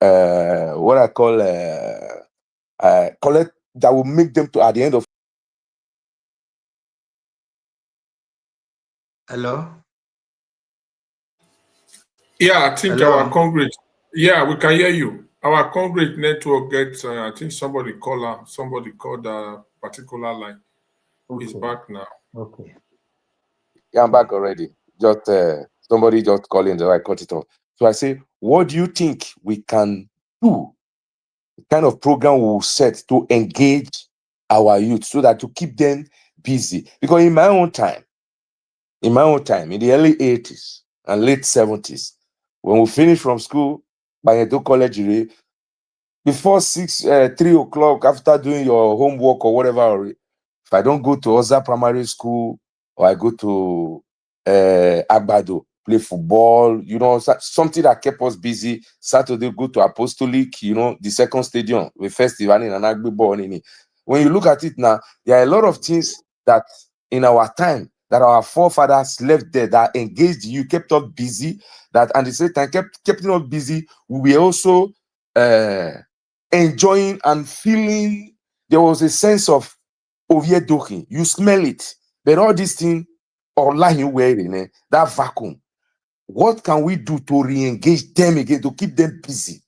what I call collect, that will make them to, at the end of. Hello? Yeah, I think our Comrade, yeah, we can hear you. Our Comrade network gets, I think somebody called a particular line. Okay. He's back now. Okay. Yeah, I'm back already. Just somebody just calling, so I cut it off. So I say, what do you think we can do? The kind of program we'll set to engage our youth so that to keep them busy. Because in my own time, in the early 80s and late 70s, when we finished from school, by Edo College, before 3 o'clock, after doing your homework or whatever, if I don't go to Osa Primary School or I go to Agbado, play football, you know, something that kept us busy. Saturday, go to Apostolic, you know, the second stadium, the festival in Anagbibo. When you look at it now, there are a lot of things that in our time that our forefathers left there that engaged you, kept us busy, that at the same time kept us busy. We were also enjoying and feeling. There was a sense of overdosing. You smell it, but all these things or lying wearing that vacuum. What can we do to re-engage them again, to keep them busy,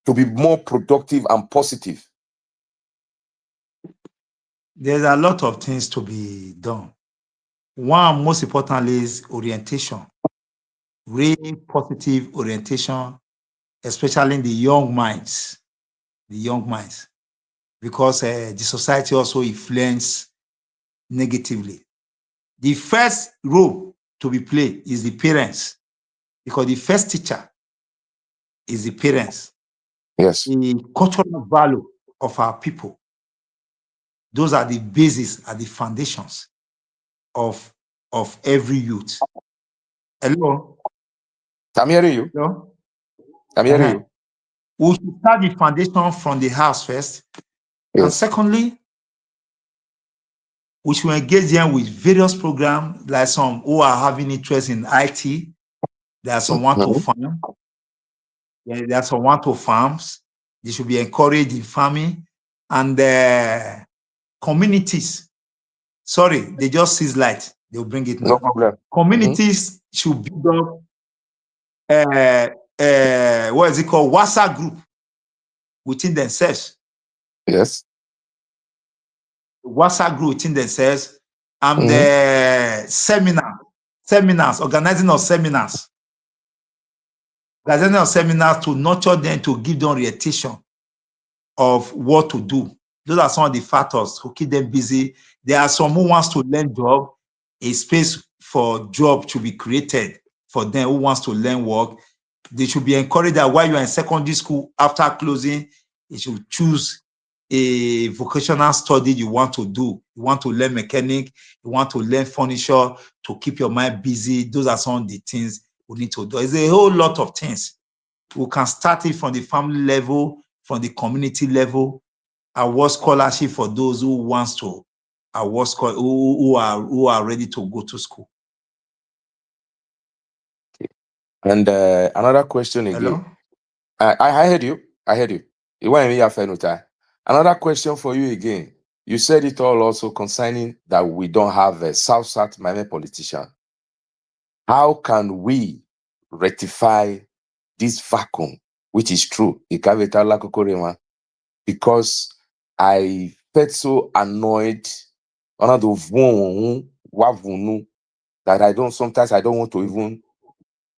to be more productive and positive? There's a lot of things to be done. One, most importantly, is orientation. Really positive orientation, especially in the young minds. Because the society also influences negatively. The first role to be played is the parents, because the first teacher is the parents. Yes. The cultural value of our people. Those are the bases, are the foundations of every youth. Hello? I'm hearing you. Hello? I'm hearing you. We should start the foundation from the house first. Yes. And secondly, we should engage them with various programs, like some who are having interest in IT. There are some want to farm. There are some want to farms. They should be encouraged in farming. And communities. Sorry, they just sees light. They'll bring it now. No problem. Communities should build up what is it called? WhatsApp group within themselves. Yes. WhatsApp group within themselves, and the seminars, organizing of seminars to nurture them, to give them orientation of what to do. Those are some of the factors to keep them busy. There are some who wants to learn job. A space for job to be created for them who wants to learn work. They should be encouraged that while you're in secondary school, after closing, you should choose a vocational study you want to do. You want to learn mechanic, you want to learn furniture to keep your mind busy. Those are some of the things we need to do. It's a whole lot of things. We can start it from the family level, from the community level, award scholarship for those who wants to award who are ready to go to school. And another question again. Hello? I heard you. Another question for you again. You said it all also concerning that we don't have a South Mame politician. How can we rectify this vacuum, which is true? Because I felt so annoyed that sometimes I don't want to even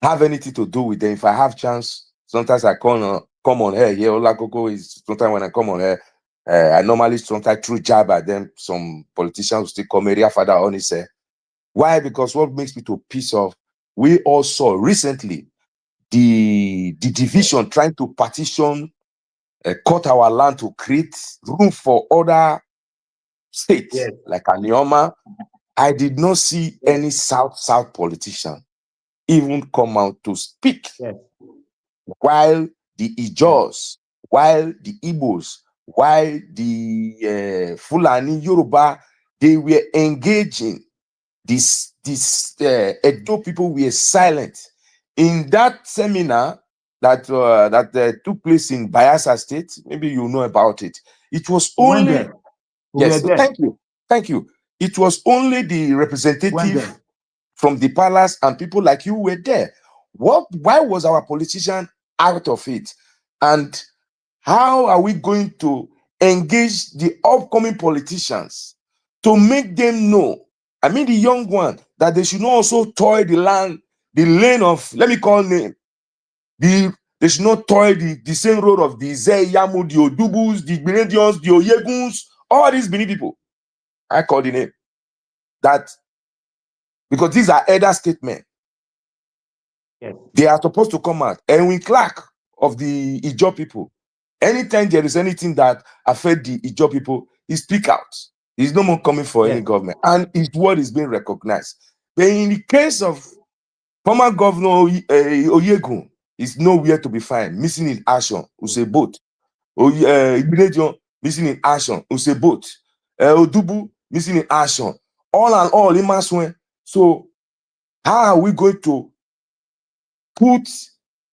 have anything to do with them. If I have chance, sometimes I come on air here. Olakoko is sometimes when I come on air, I normally sometimes through jab at them. Some politicians will still come area father on his air. Why? Because what makes me to piss off, we all saw recently the division trying to partition, cut our land to create room for other states like Anioma. I did not see any South politician even come out to speak, while the Ijaws, while the Igbos, while the Fulani Yoruba, they were engaging. These Edo people were silent. In that seminar that took place in Bayelsa State, maybe you know about it. It was only thank you. It was only the representative from the palace and people like you were there. Why was our politician out of it? And how are we going to engage the upcoming politicians to make them know, I mean the young one, that they should not also toy the lane of, let me call name, they should not toy the same road of the Zeyamu, the Odubus, the Grenadians, the Oyeguns, all these Benin people. I call the name. That, because these are elder statements. They are supposed to come out. Edwin Clark of the Ijaw people. Anytime there is anything that affects the Ijaw people, he speak out. He's no more coming for any government, and his word is being recognized. But in the case of former Governor Oyegun, is nowhere to be found, missing in action. We say both. Igbinomwanhia missing in action. We say both. Odubu missing in action. All and all, Imaswen. So how are we going to put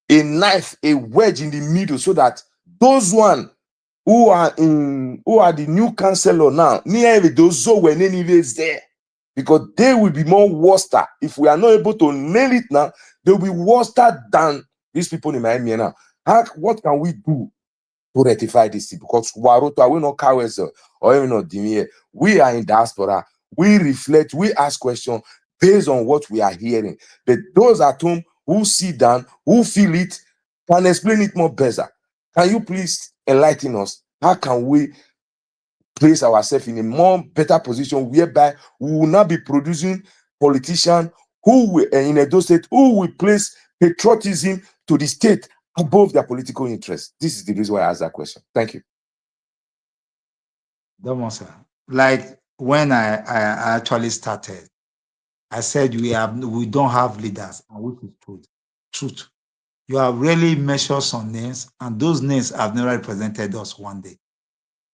a knife, a wedge in the middle, so that those one who are the new councillor now, near those who were anyways there, because they will be more worse. If we are not able to nail it now, they will be worse than these people in Miami now. What can we do to rectify this? Because Waroto, we not cowards or even not Dimie. We are in diaspora. We reflect, we ask questions based on what we are hearing. But those at home who sit down, who feel it, can explain it more better. Can you please enlighten us? How can we place ourselves in a more better position whereby we will not be producing politicians who will, in Edo State, who will place patriotism to the state above their political interests? This is the reason why I asked that question. Thank you. Sir. Like when I actually started, I said we don't have leaders, and which is truth. You have really mentioned some names, and those names have never represented us one day.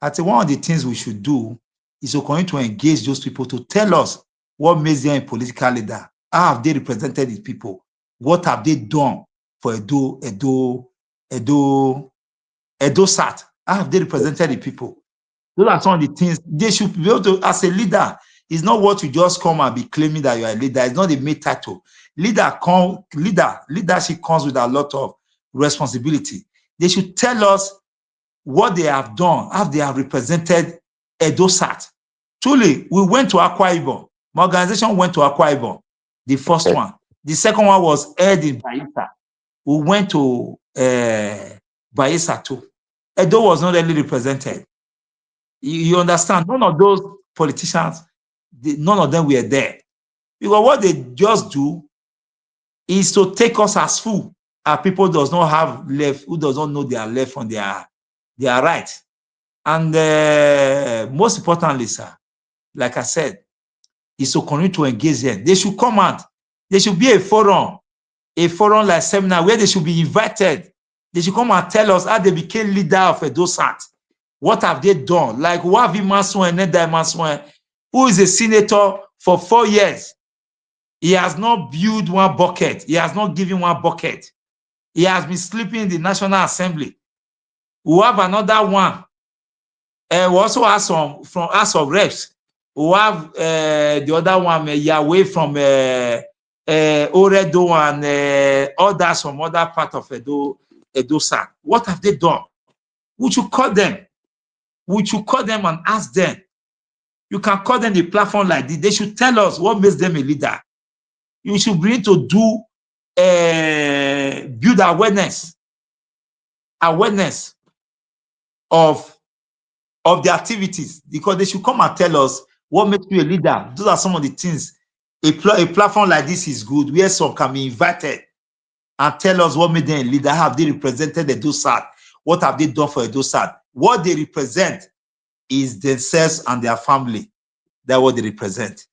I think one of the things we should do is to continue to engage those people to tell us what makes them a political leader. How have they represented these people? What have they done for Edo Sat? How have they represented the people? Those are some of the things they should be able to, as a leader. It's not what you just come and be claiming that you are a leader. It's not a made title. Leadership comes with a lot of responsibility. They should tell us what they have done, how they have represented Edo Sat. Truly, we went to Akwa Ibom. My organization went to Akwa Ibom, the first one. The second one was held in Bayelsa. We went to Bayelsa too. Edo was not really represented. You understand? None of those politicians, none of them were there. Because what they just do is to take us as fool. Our people does not have left, who does not know their left from their right. And most importantly, sir, like I said, is to continue to engage them. They should come out. There should be a forum like seminar where they should be invited. They should come and tell us how they became leader of Edo Sat. What have they done? Like Wavi Maswen, Neda Maswen, who is a senator for 4 years. He has not built one bucket. He has not given one bucket. He has been sleeping in the National Assembly. We have another one. We also have some from House of Reps. We have the other one, Yahweh from Oredo and others from other part of Edo Sat. What have they done? We should call them. We should call them and ask them. You can call them a platform like this. They should tell us what makes them a leader. You should bring to do build awareness of the activities, because they should come and tell us what makes you a leader. Those are some of the things. A platform like this is good, where some can be invited and tell us what made them a leader. How have they represented Edo Sat? What have they done for Edo Sat? What they represent is themselves and their family. That's what they represent.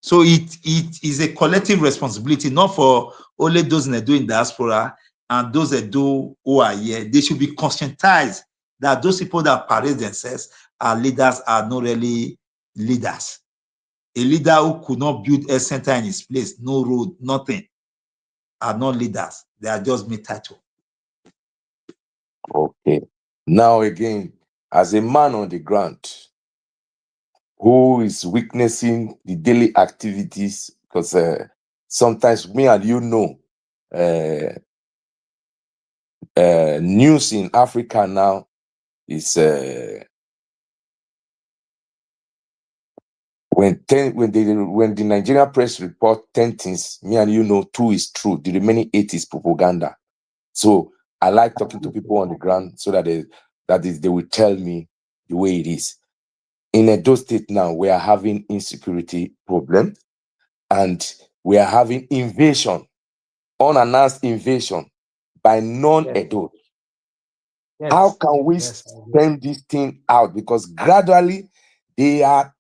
So it is a collective responsibility, not for only those in Edo in diaspora and those Edo who are here. They should be conscientized that those people that parade themselves are leaders are not really leaders. A leader who could not build a center in his place, no road, nothing, are not leaders. They are just made title. Okay. Now again, as a man on the ground who is witnessing the daily activities, because sometimes me and you know, news in Africa now is when the Nigerian press report 10 things, me and you know 2 is true, the remaining 8 is propaganda. So I like talking to people on the ground so that they will tell me the way it is. In Edo State now, we are having insecurity problem, and we are having invasion, unannounced invasion by non-Edo. Yes. How can we send this thing out? Because gradually they are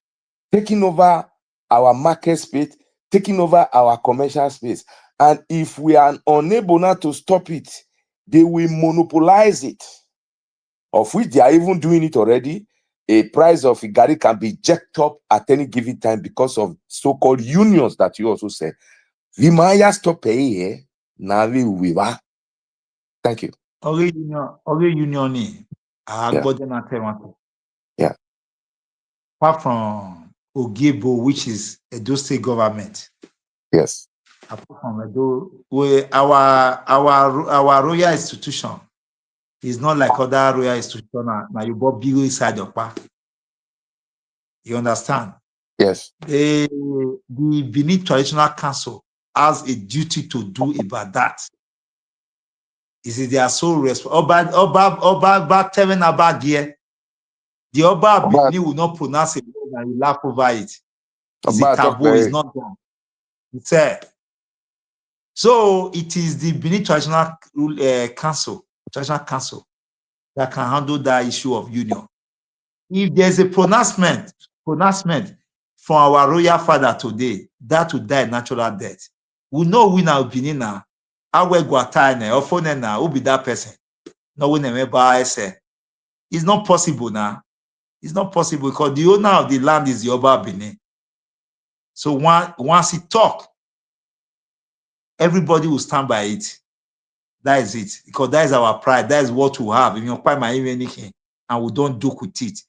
taking over our market space, taking over our commercial space. And if we are unable now to stop it, they will monopolize it, of which they are even doing it already. A price of Igari can be jacked up at any given time because of so-called unions that you also said. Vimaya stop paying Navi Wiva. Thank you. Union, Yeah. Apart from Ogebo, which is Edo State government. Yes. Apart from Edo, our royal institution is not like other royal institutions. Now you bought big inside your park. You understand? Yes. The Benin Traditional Council has a duty to do about that. Is it their sole responsibility? Oba telling about here. The Oba Benin will not pronounce it and you laugh over it. It's a taboo, it's not done. It's so it is the Benin Traditional Council that can handle that issue of union. If there's a pronouncement from our royal father today, that will die natural death. We know we now Benin now. How we go or phone now, who be that person? No one ever say. It's not possible now. It's not possible because the owner of the land is the Oba Benin. So once he talk, everybody will stand by it. That is it. Because that is our pride. That is what we have. If you buy my anything and we don't do with it,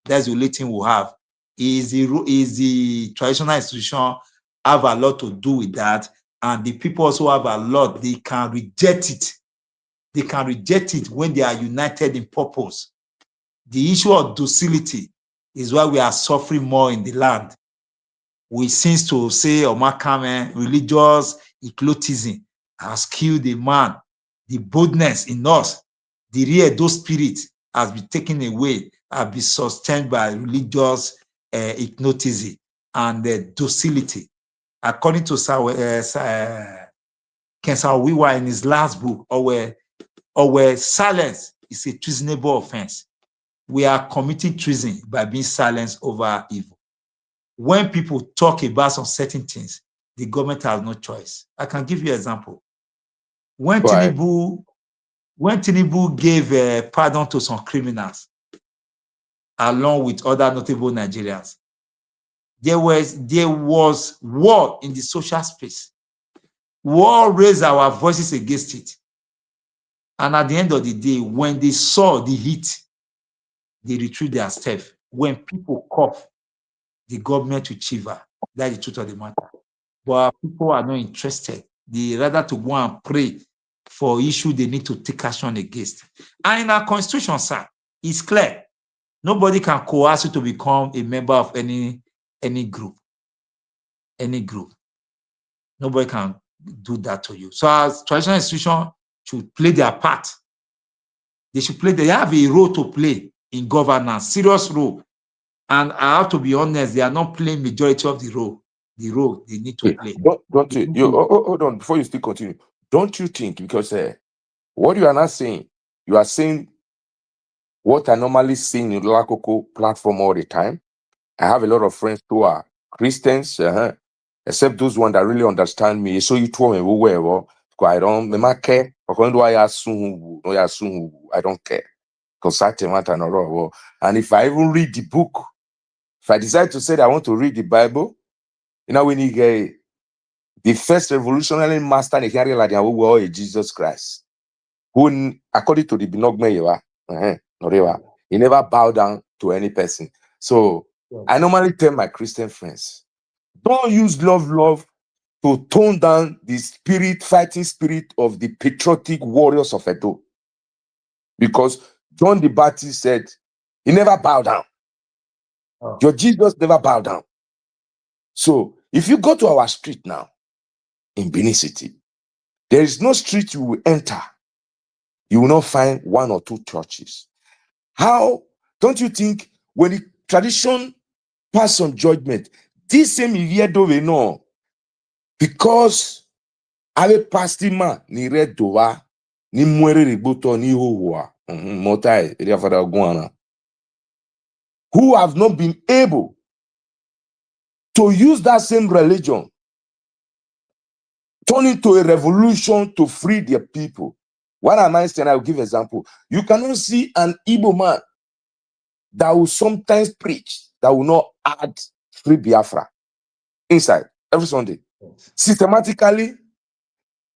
that's the only thing we have. Is the traditional institution have a lot to do with that, and the people also have a lot. They can reject it. They can reject it when they are united in purpose. The issue of docility is why we are suffering more in the land. We seem to say, Omakame, religious eclecticism has killed the man. The boldness in us, the real those spirit has been taken away, has been sustained by religious hypnotism and docility. According to Kensawiwa in his last book, our silence is a treasonable offense. We are committing treason by being silenced over evil. When people talk about some certain things, the government has no choice. I can give you an example. When Tinubu gave pardon to some criminals, along with other notable Nigerians, there was war in the social space. War raised our voices against it. And at the end of the day, when they saw the heat, they retrieved their steps. When people cough, the government will shiver. That's the truth of the matter. But people are not interested. They rather to go and pray for issue they need to take action against. And in our constitution, sir, it's clear. Nobody can coerce you to become a member of any group. Any group. Nobody can do that to you. So as traditional institutions should play their part. They have a role to play in governance, serious role. And I have to be honest, they are not playing majority of the role they need to play. Don't you hold on before you still continue. Don't you think, because what you are not saying, you are saying what I normally see in the Olakoko platform all the time. I have a lot of friends who are Christians, except those ones that really understand me. So you told me well, I don't care. I don't care. Because and if I even read the book, if I decide to say that I want to read the Bible, when you get the first revolutionary master in the Jesus Christ, who, according to the Binogme, he never bowed down to any person. So I normally tell my Christian friends, don't use love to tone down the fighting spirit of the patriotic warriors of Edo. Because John the Baptist said, he never bowed down. Your Jesus never bowed down. So if you go to our street now, in Benin City, there is no street you will enter. You will not find one or two churches. How don't you think when the tradition pass on judgment, this same Iviedo we know, because ave pastima ni red doa, ni muere ributo ni huwa, Motai, area for the Guana, who have not been able to use that same religion, turn into a revolution to free their people. What am I saying? I will give an example. You cannot see an Igbo man that will sometimes preach, that will not add free Biafra inside every Sunday. Systematically,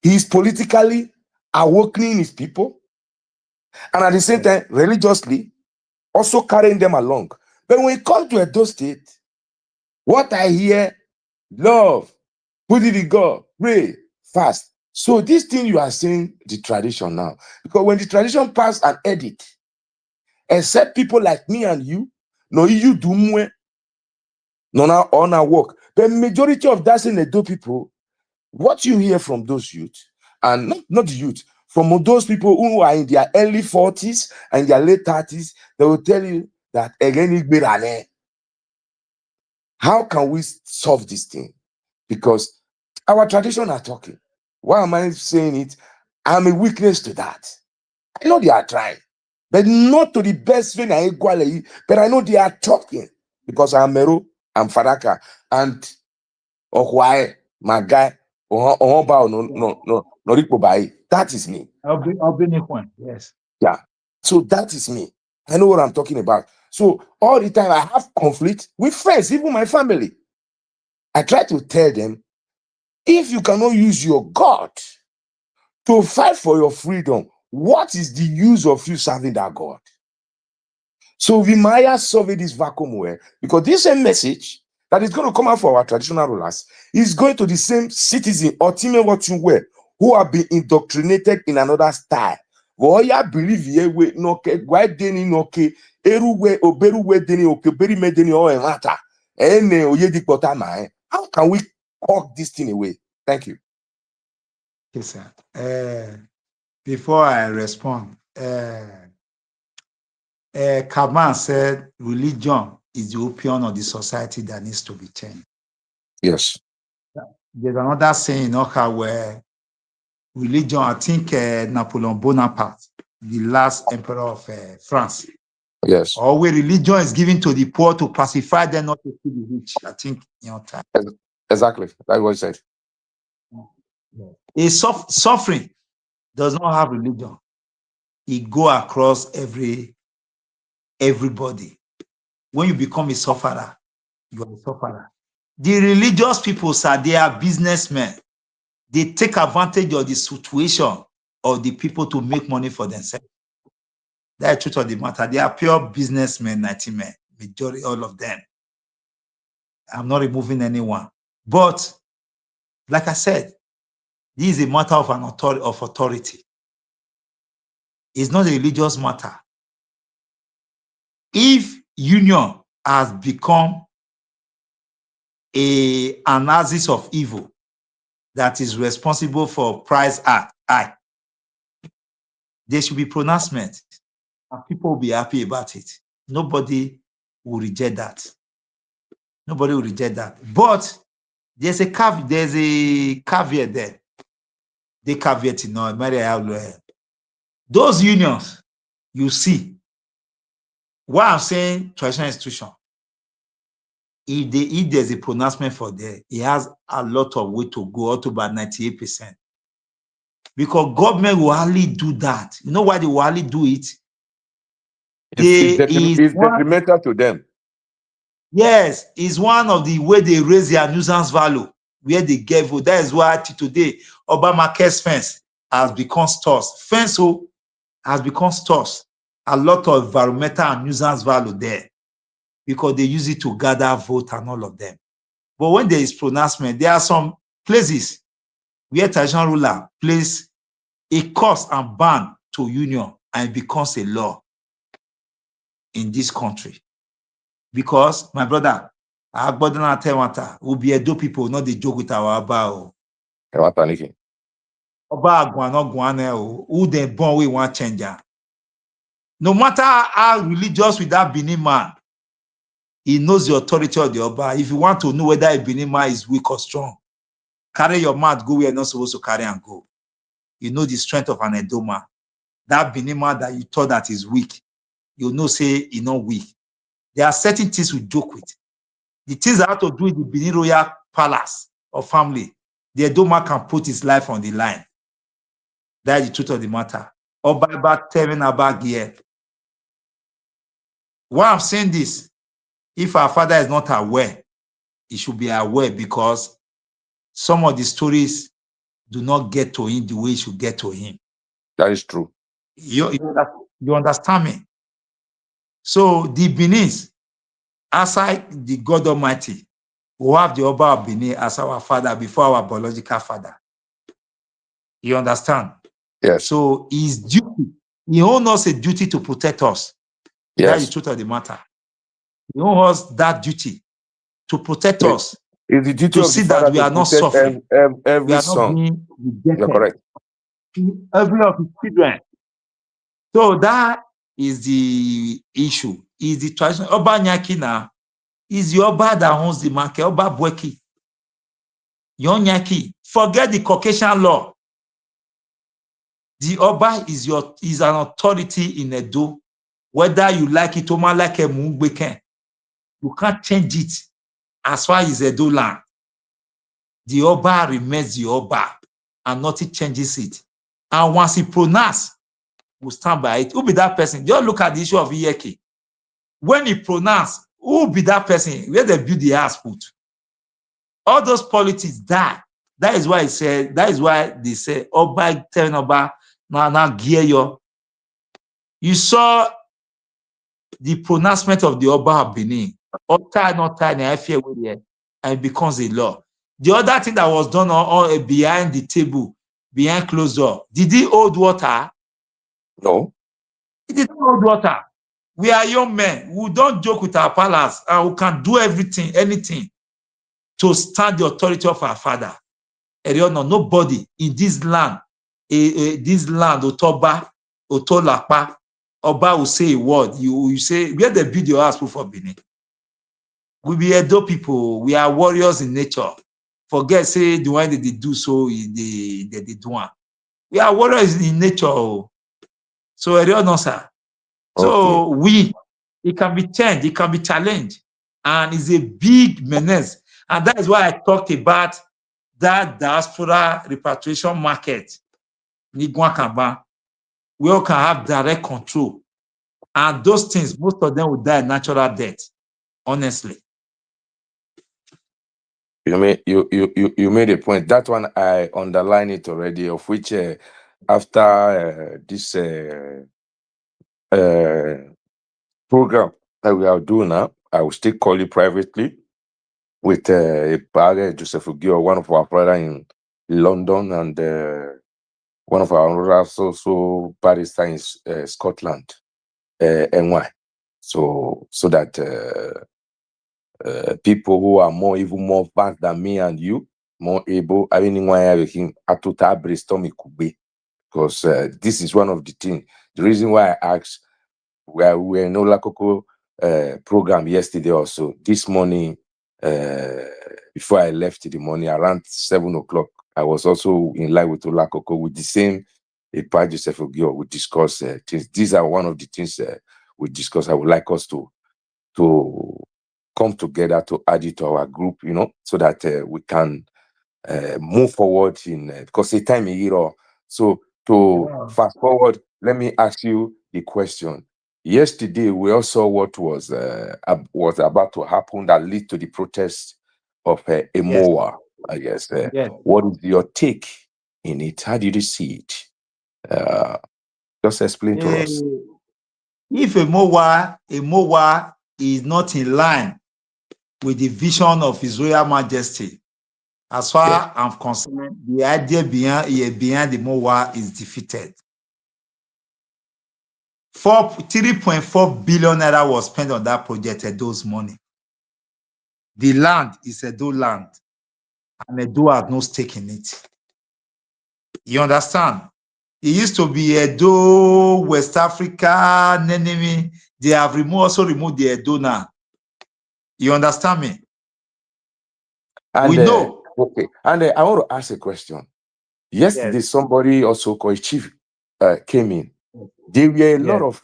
he is politically awakening his people, and at the same time, religiously, also carrying them along. But when it comes to Edo State, what I hear, love, put it in God, pray, fast. So this thing you are saying, the tradition now, because when the tradition pass and edit, except people like me and you, no, you do more, no, now on our work. The majority of that in Edo people, what you hear from those youth, and not the youth, from those people who are in their early 40s and their late 30s, they will tell you that again, how can we solve this thing? Because our tradition are talking. Why am I saying it? I'm a witness to that. I know they are trying, but not to the best way, but I know they are talking because I'm Meru, I'm Faraka, and Ohwae, my guy, that is me. Yes. Yeah. So that is me. I know what I'm talking about. So all the time I have conflict with friends, even my family. I try to tell them, if you cannot use your God to fight for your freedom, what is the use of you serving that God? So we might solve this vacuum where, because this same message that is going to come out for our traditional rulers is going to the same citizen or team who have been indoctrinated in another style. How can we walk this thing away? Thank you. Yes, sir. Before I respond, Kaman said religion is the opium of the society that needs to be changed. Yes. There's another saying in Oka where religion, I think Napoleon Bonaparte, the last emperor of France. Yes. Or where religion is given to the poor to pacify them, not to feed the rich. I think in your time. Exactly. That's what he said. A suffering does not have religion. It go across everybody. When you become a sufferer, you are a sufferer. The religious people, sir, they are businessmen. They take advantage of the situation of the people to make money for themselves. That's the truth of the matter. They are pure businessmen, 90 men, majority, all of them. I'm not removing anyone. But, like I said, this is a matter of authority. It's not a religious matter. If union has become an axis of evil that is responsible for price hike, there should be pronouncement, and people will be happy about it. Nobody will reject that. Nobody will reject that. But there's a caveat there. The caveat, those unions, you see, what I'm saying, traditional institution, if there's a pronouncement for there, it has a lot of way to go, up to about 98%. Because government will hardly do that. You know why they will hardly do it? It's detrimental to them. Yes, it's one of the way they raise their nuisance value, where they get vote. That is why today, Obamacare's fence has become stores. Fence has become stores. A lot of environmental and nuisance value there because they use it to gather vote and all of them. But when there is pronouncement, there are some places where traditional ruler place a curse and ban to union and it becomes a law in this country. Because, my brother, Agbodana Tewanta will be Edo people, not the joke with our Abba. Oba Agwana Gwane, who they born we want changer. No matter how religious with that Benin man, he knows the authority of the Oba. If you want to know whether a Benin man is weak or strong, carry your mouth, go where you're not supposed to carry and go. You know the strength of an Edo man. that Benin man that you thought that is weak, you know say he's not weak. There are certain things we joke with. The things that have to do with the Benin royal palace or family, the Edo man can put his life on the line. That is the truth of the matter. Oba telling about here. Why I'm saying this, if our father is not aware, he should be aware, because some of the stories do not get to him the way it should get to him. That is true. You understand me? So the Benins, aside the God Almighty, we have the Oba of Benin as our father before our biological father. You understand? Yes. So his duty, he owns us a duty to protect us. Yes. That is the truth of the matter. He owns us that duty to protect us. It's the duty to of see the father that we to are not protect suffering. every We are son. not being rejected. You're correct. Every of his children. So that is the issue. Is the tradition. Oba Nyaki now is the Oba that owns the market. Oba Bweki. Yon Nyaki. Forget the Caucasian law. The Oba is an authority in Edo. Whether you like it or not, like a Mungbeken, you can't change it as far as Edo land. The Oba remains the Oba, and nothing changes it. And once he pronounce, we'll stand by it. Who be that person? Just look at the issue of Iyeke. When he pronounce, who be that person? Where they build the house put? All those politics die. That is why he said, that is why they say, Oba, telling Oba, now gear you. You saw the pronouncement of the Oba of Benin. Not time, I fear and it becomes a law. The other thing that was done on behind the table, behind closed door, did he hold water? No. He didn't hold water. We are young men. We don't joke with our palace, and we can do everything, anything, to stand the authority of our father. Nobody in this land, Otoba, Otolapa, Oba will say a word. You say, where they build your house for Benin? We be Edo people. We are warriors in nature. Forget, say, the one that they do so, they do one. We are warriors in nature. So, sir. So, it can be changed, it can be challenged, and it's a big menace. And that is why I talked about that diaspora repatriation market, Niguakamba, we all can have direct control. And those things, most of them will die natural death, honestly. You made a point. That one I underline it already, of which after this program that we are doing now, I will still call you privately with Joseph Ugio, one of our brother in London, and one of our brothers also barrister in Scotland, Aimuae. So that people who are even more advanced than me and you, more able, I mean, atuta brainstorm ikube, because this is one of the things. The reason why I asked, we were in Olakoko program yesterday also. This morning, before I left in the morning, around 7 o'clock, I was also in line with Olakoko with the same Epa Joseph Ogio. We discuss things. These are one of the things we discuss. I would like us to come together to add it to our group, so that we can move forward in because the time is here. So to fast forward, let me ask you the question. Yesterday, we all saw what was about to happen that led to the protest of Aimuae. I guess. What is your take in it? How did you see it? Just explain to us. If Aimuae is not in line with the vision of His Royal Majesty, as far as I'm concerned, the idea behind the Aimuae is defeated. 3.4 billion naira was spent on that project, Edo's money. The land is Edo land, and Edo has no stake in it. You understand? It used to be Edo, West Africa, Nenemi. They have also removed the Edo now. You understand me? And, we know. Okay. And I want to ask a question. Yesterday, somebody also called Chief came in There were a lot of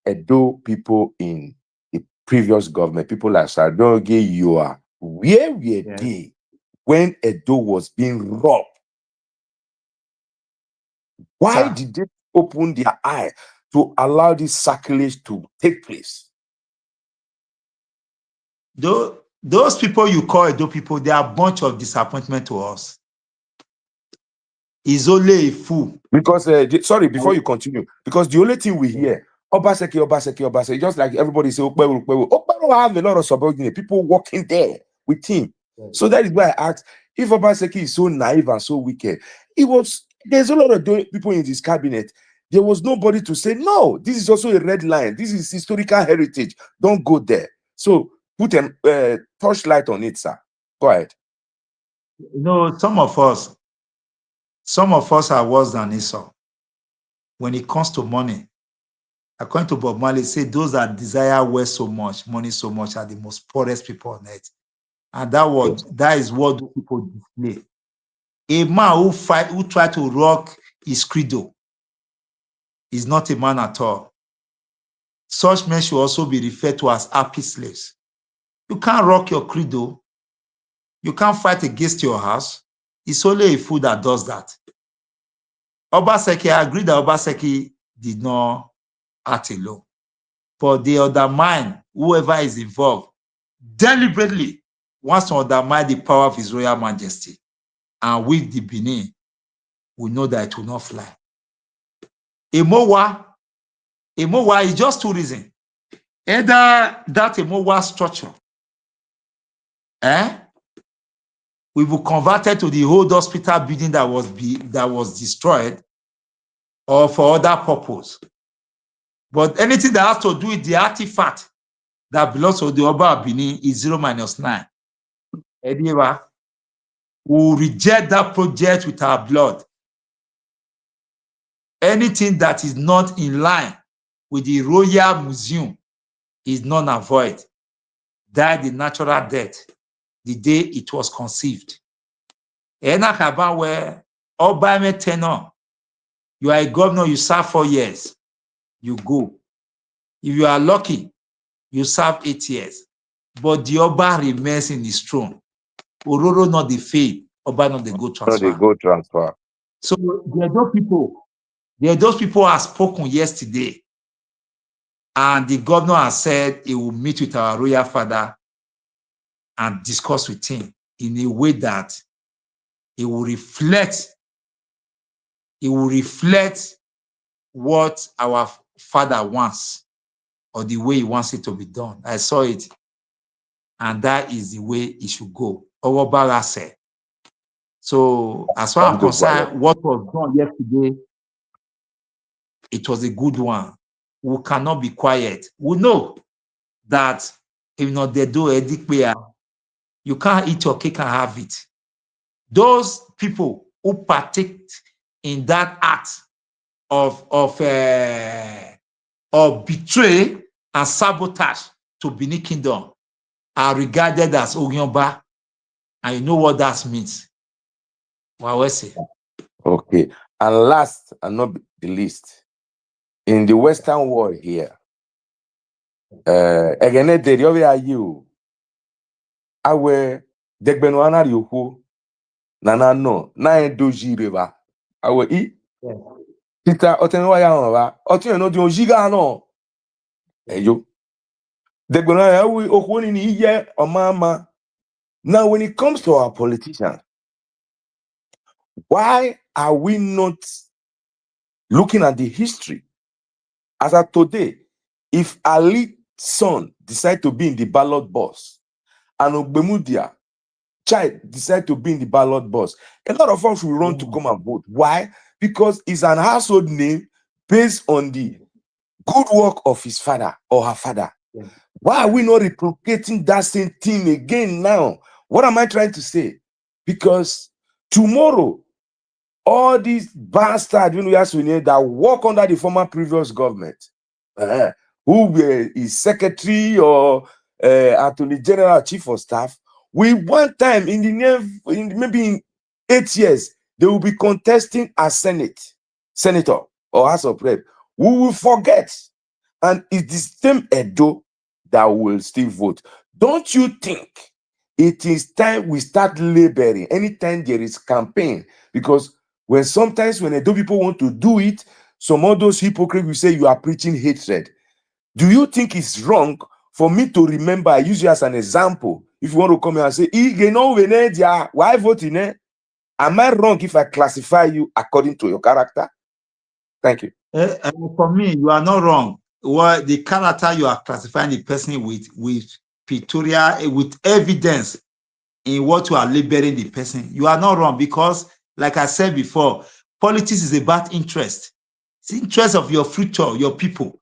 Edo people in the previous government, people like Sardoge Yua. Where were they when Edo was being robbed? Why did they open their eye to allow this sacrilege to take place? Those people you call Edo people, they are a bunch of disappointment to us. He's only a fool. Because, sorry, before you continue, because the only thing we hear, Obaseki, just like everybody say, Okpero have a lot of subordinate people working there with him. So that is why I asked, if Obaseki is so naive and so wicked, there's a lot of people in this cabinet. There was nobody to say, no, this is also a red line. This is historical heritage. Don't go there. So put a torchlight on it, sir. Go ahead. You know, some of us are worse than Esau. When it comes to money, according to Bob Marley, say those that desire wealth so much, money so much, are the most poorest people on earth. And that is what people display. A man who try to rock his credo is not a man at all. Such men should also be referred to as happy slaves. You can't rock your credo. You can't fight against your house. It's only a fool that does that. Obaseki, I agree that Obaseki did not act alone. But they undermine whoever is involved deliberately wants to undermine the power of His Royal Majesty. And with the Benin, we know that it will not fly. Aimuae is just two reasons. Either that Aimuae structure, we will convert it to the old hospital building that was destroyed, or for other purpose. But anything that has to do with the artifact that belongs to the Oba of Benin is 0-9. Anyway, we will reject that project with our blood. Anything that is not in line with the Royal Museum is null and void. Died the natural death the day it was conceived. Where Oba tenor, you are a governor, you serve 4 years, you go. If you are lucky, you serve 8 years. But the Oba remains in his throne. Ororo not the fade, Oba not the go transfer. Not the go transfer. So there are those people have spoken yesterday, and the governor has said he will meet with our royal father and discuss with him in a way that he will reflect what our father wants, or the way he wants it to be done. I saw it, and that is the way it should go. Owobara said. So as far as I'm concerned, what was done yesterday, it was a good one. We cannot be quiet. We know that if not they do you can't eat your cake and have it. Those people who partake in that act of betray and sabotage to Benin Kingdom are regarded as Ogyonba, and you know what that means. Okay, and last and not the least, in the Western world here, again, there are you. Awe Degbenwana Ryuku Nana no na doji river. Awe Peter Otenwaya Nova Oten no Diga no. Eyo Degbenwana we Okwoni ni ye Omama. Now when it comes to our politicians, why are we not looking at the history? As of today, if Ali's son decide to be in the ballot box and Ogbemudia child decide to be in the ballot box, a lot of us will run to come and vote. Why? Because it's an household name based on the good work of his father or her father. Why are we not replicating that same thing again now? What am I trying to say? Because tomorrow, all these bastards that work under the former previous government, who were his secretary or attorney general, chief of staff, we one time maybe in 8 years, they will be contesting as senator or House of Rep. we will forget. And it's the same Edo that will still vote. Don't you think it is time we start labeling anytime there is campaign? Because sometimes when Edo people want to do it, some of those hypocrites will say you are preaching hatred. Do you think it's wrong for me to remember? I use you as an example. If you want to come here and say, why voting? Am I wrong if I classify you according to your character? Thank you. For me, you are not wrong. Well, the character you are classifying the person with pictorial, with evidence in what you are labeling the person, you are not wrong, because, like I said before, politics is about interest. It's the interest of your future, your people.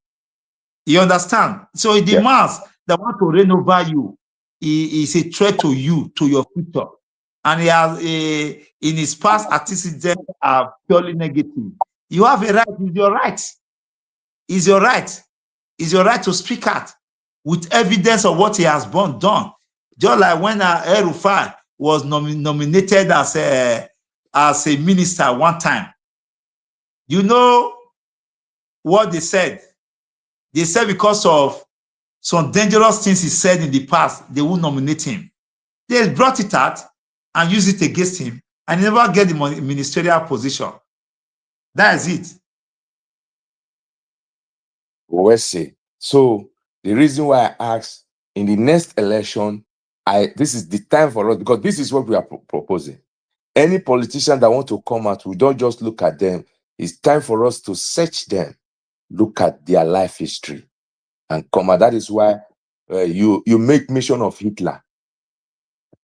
You understand? So the mass that want to reign over you is a threat to you, to your future. And he has in his past antecedents are purely negative. You have a right. It's your right. It's your right. It's your right to speak out with evidence of what he has done. Just like when El-Rufai was nominated as a minister one time. You know what they said? They said because of some dangerous things he said in the past, they will nominate him. They brought it out and used it against him, and he never get the ministerial position. That is it. Well, see. So the reason why I asked in the next election, this is the time for us, because this is what we are proposing. Any politician that want to come out, we don't just look at them. It's time for us to search them, look at their life history, and come out. That is why you make mention of Hitler.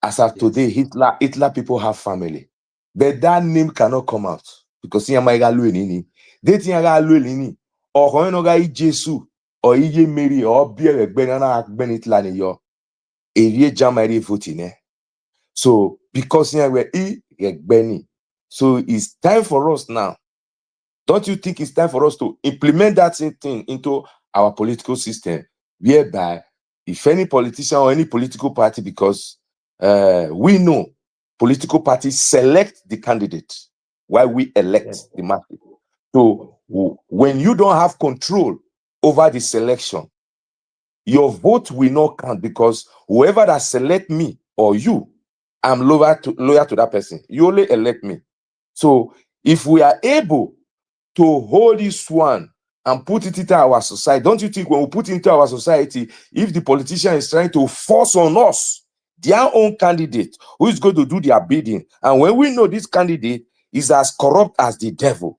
As of today, Hitler people have family, but that name cannot come out because they Jesus or Iye Mary or Bier Benana Ben Hitler in your area Jamari voting. So because we're Benny, so it's time for us now. Don't you think it's time for us to implement that same thing into our political system, whereby if any politician or any political party, because we know political parties select the candidate while we elect the market. So when you don't have control over the selection, your vote will not count, because whoever that select me or you, I'm loyal to that person. You only elect me. So if we are able to hold this one and put it into our society, don't you think when we put it into our society, if the politician is trying to force on us their own candidate who is going to do their bidding, and when we know this candidate is as corrupt as the devil,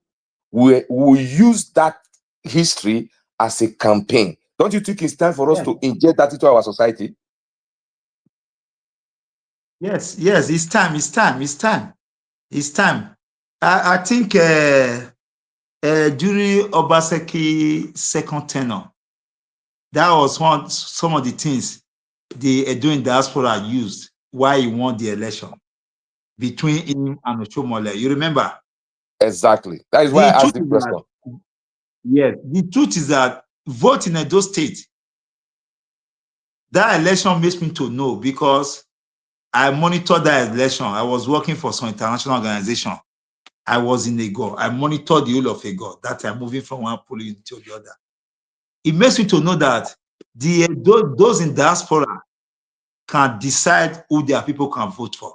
we use that history as a campaign. Don't you think it's time for us to inject that into our society? Yes, it's time. I think during Obaseki's second tenure, that was some of the things the Edoin diaspora used why he won the election between him and Oshomole. You remember? Exactly. That is why I asked the question. Yes, the truth is that vote in Edo State, that election makes me to know, because I monitored that election. I was working for some international organization. I was in Ego. I monitored the whole of Ego. That I'm moving from one polling unit to the other. It makes me to know that those in diaspora can decide who their people can vote for.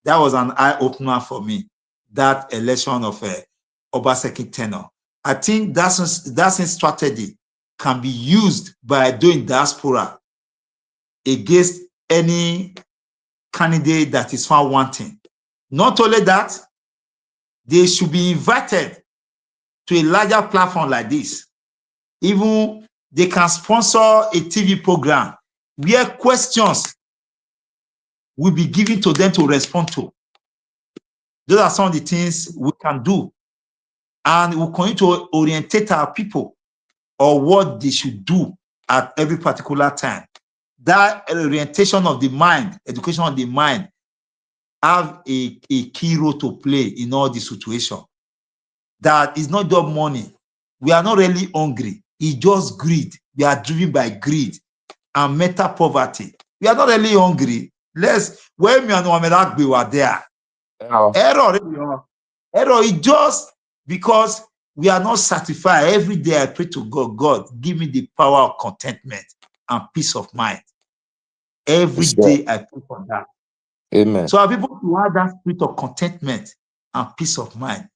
That was an eye-opener for me, that election of Obaseki tenure. I think that strategy can be used by doing diaspora against any candidate that is found wanting. Not only that, they should be invited to a larger platform like this. Even they can sponsor a TV program where questions will be given to them to respond to. Those are some of the things we can do. And we're going to orientate our people on what they should do at every particular time. That orientation of the mind, education of the mind, have a key role to play in all the situation. That is not just money. We are not really hungry. It's just greed. We are driven by greed and mental poverty. We are not really hungry. When me and Muhammad we were there. Error is just because We are not satisfied. Every day I pray to God, God, give me the power of contentment and peace of mind. Every day I pray for that. Amen. So our people who have that spirit of contentment and peace of mind.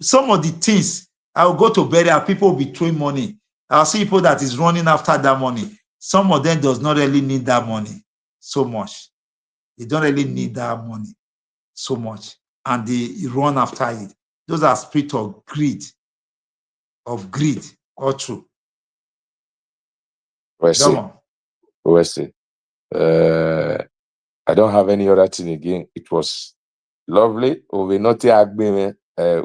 Some of the things, I will go to burial, people will be throwing money. I'll see people that is running after that money. Some of them does not really need that money so much. They don't really need that money so much. And they run after it. Those are spirit of greed. All true. Well see. I don't have any other thing again. It was lovely. We not agreement. Now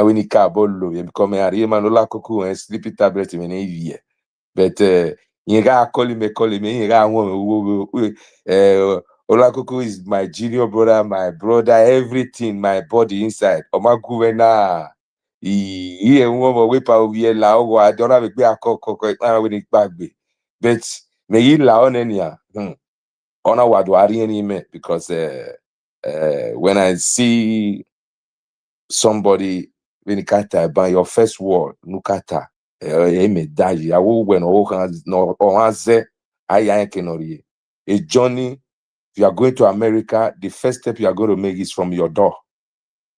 we need carbon become a Rieman Olakoko and sleepy tablet in a year. But you got call me, you got one. Olakoko is my junior brother, my brother, everything, my body inside. Oma Guvena. He one way power we allow. I don't have a big back. But may you allow any honor what do I really because when I see somebody when you kata by your first word, nukata, daji, I will when all hands no onze, I can a journey. If you are going to America, the first step you are going to make is from your door.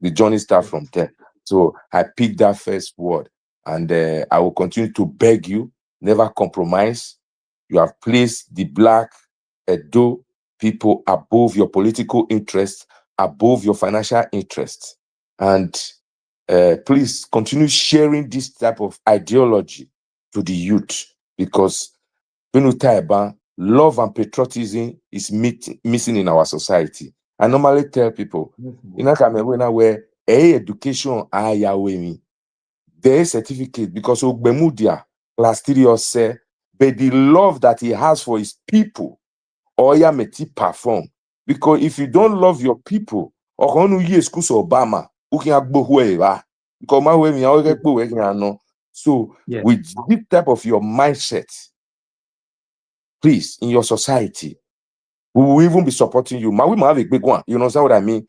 The journey starts from there. So I picked that first word, and I will continue to beg you, never compromise. You have placed the Black Edo people above your political interests, above your financial interests. And please continue sharing this type of ideology to the youth, because love and patriotism is missing in our society. I normally tell people, where education their certificate, because Ogbemudia class 3 say, but the love that he has for his people, Oya meti perform. Because if you don't love your people, or Obama, so with this type of your mindset, please, in your society, we will even be supporting you. We might have a big one. You understand what I mean?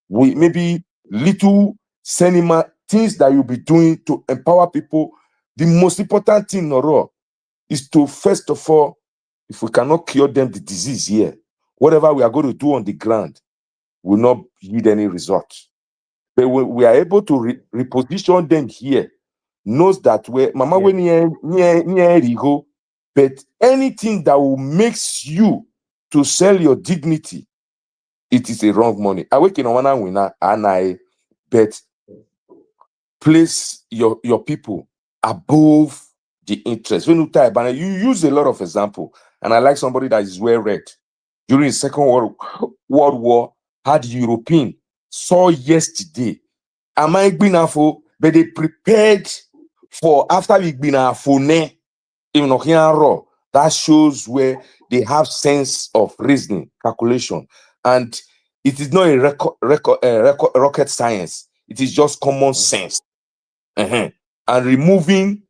We maybe little cinema things that you'll be doing to empower people. The most important thing, Noro, is to first of all, if we cannot cure them the disease here, whatever we are going to do on the ground will not yield any result. But when we are able to reposition them here, knows that where Mama when near go, but anything that will makes you to sell your dignity, it is a wrong money. I wake in one winner and I bet place your people above the interest. When you type and you use a lot of example, and I like somebody that is well read. During the Second World War, had European saw yesterday. Am I been but they prepared for after we been that shows where they have sense of reasoning, calculation, and it is not a rocket science. It is just common sense. And removing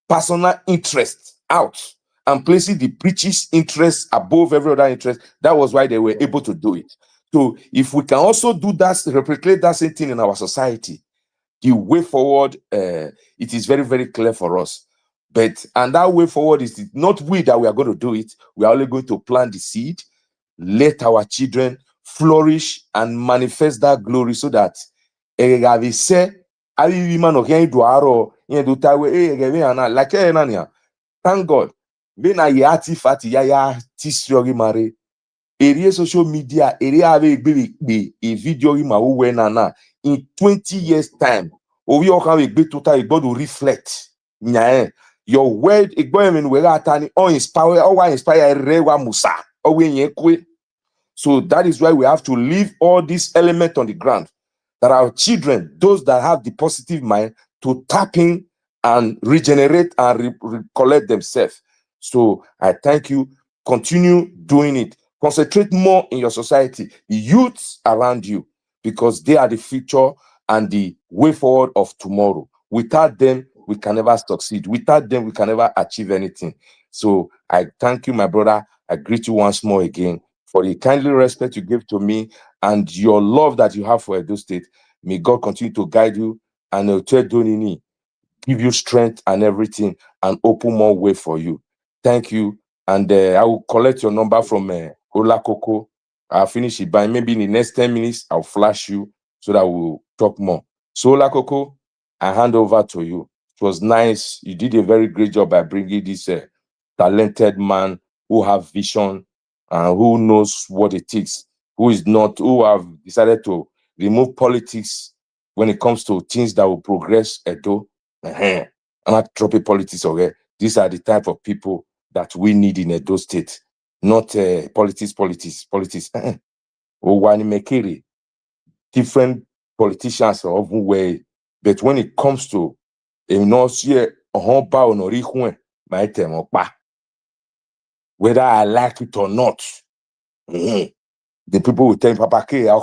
personal interest out and placing the preacher's interest above every other interest. That was why they were able to do it. So if we can also do that, replicate that same thing in our society, the way forward, it is very, very clear for us. And that way forward is not we that we are going to do it. We are only going to plant the seed, let our children flourish and manifest that glory, so that thank God. Area social media, area have a video in 20 years time. Or we all have a bit total to reflect. Your word, or inspire, or inspire Rewa Musa, or when. So that is why we have to leave all these elements on the ground, that our children, those that have the positive mind, to tap in and regenerate and recollect themselves. So I thank you. Continue doing it. Concentrate more in your society, the youths around you, because they are the future and the way forward of tomorrow. Without them, we can never succeed. Without them, we can never achieve anything. So I thank you, my brother. I greet you once more again for the kindly respect you give to me and your love that you have for Edo State. May God continue to guide you. and Donini give you strength and everything and open more way for you. Thank you. And I will collect your number from Olakoko. I'll finish it by maybe in the next 10 minutes. I'll flash you so that we'll talk more. So Olakoko, I hand over to you. It was nice. You did a very great job by bringing this talented man who have vision and who knows what it takes, who have decided to remove politics when it comes to things that will progress Edo. I'm not dropping politics away. These are the type of people that we need in Edo State, not politics. Different politicians of way, but when it comes to whether I like it or not, the people will tell me, Papa K, I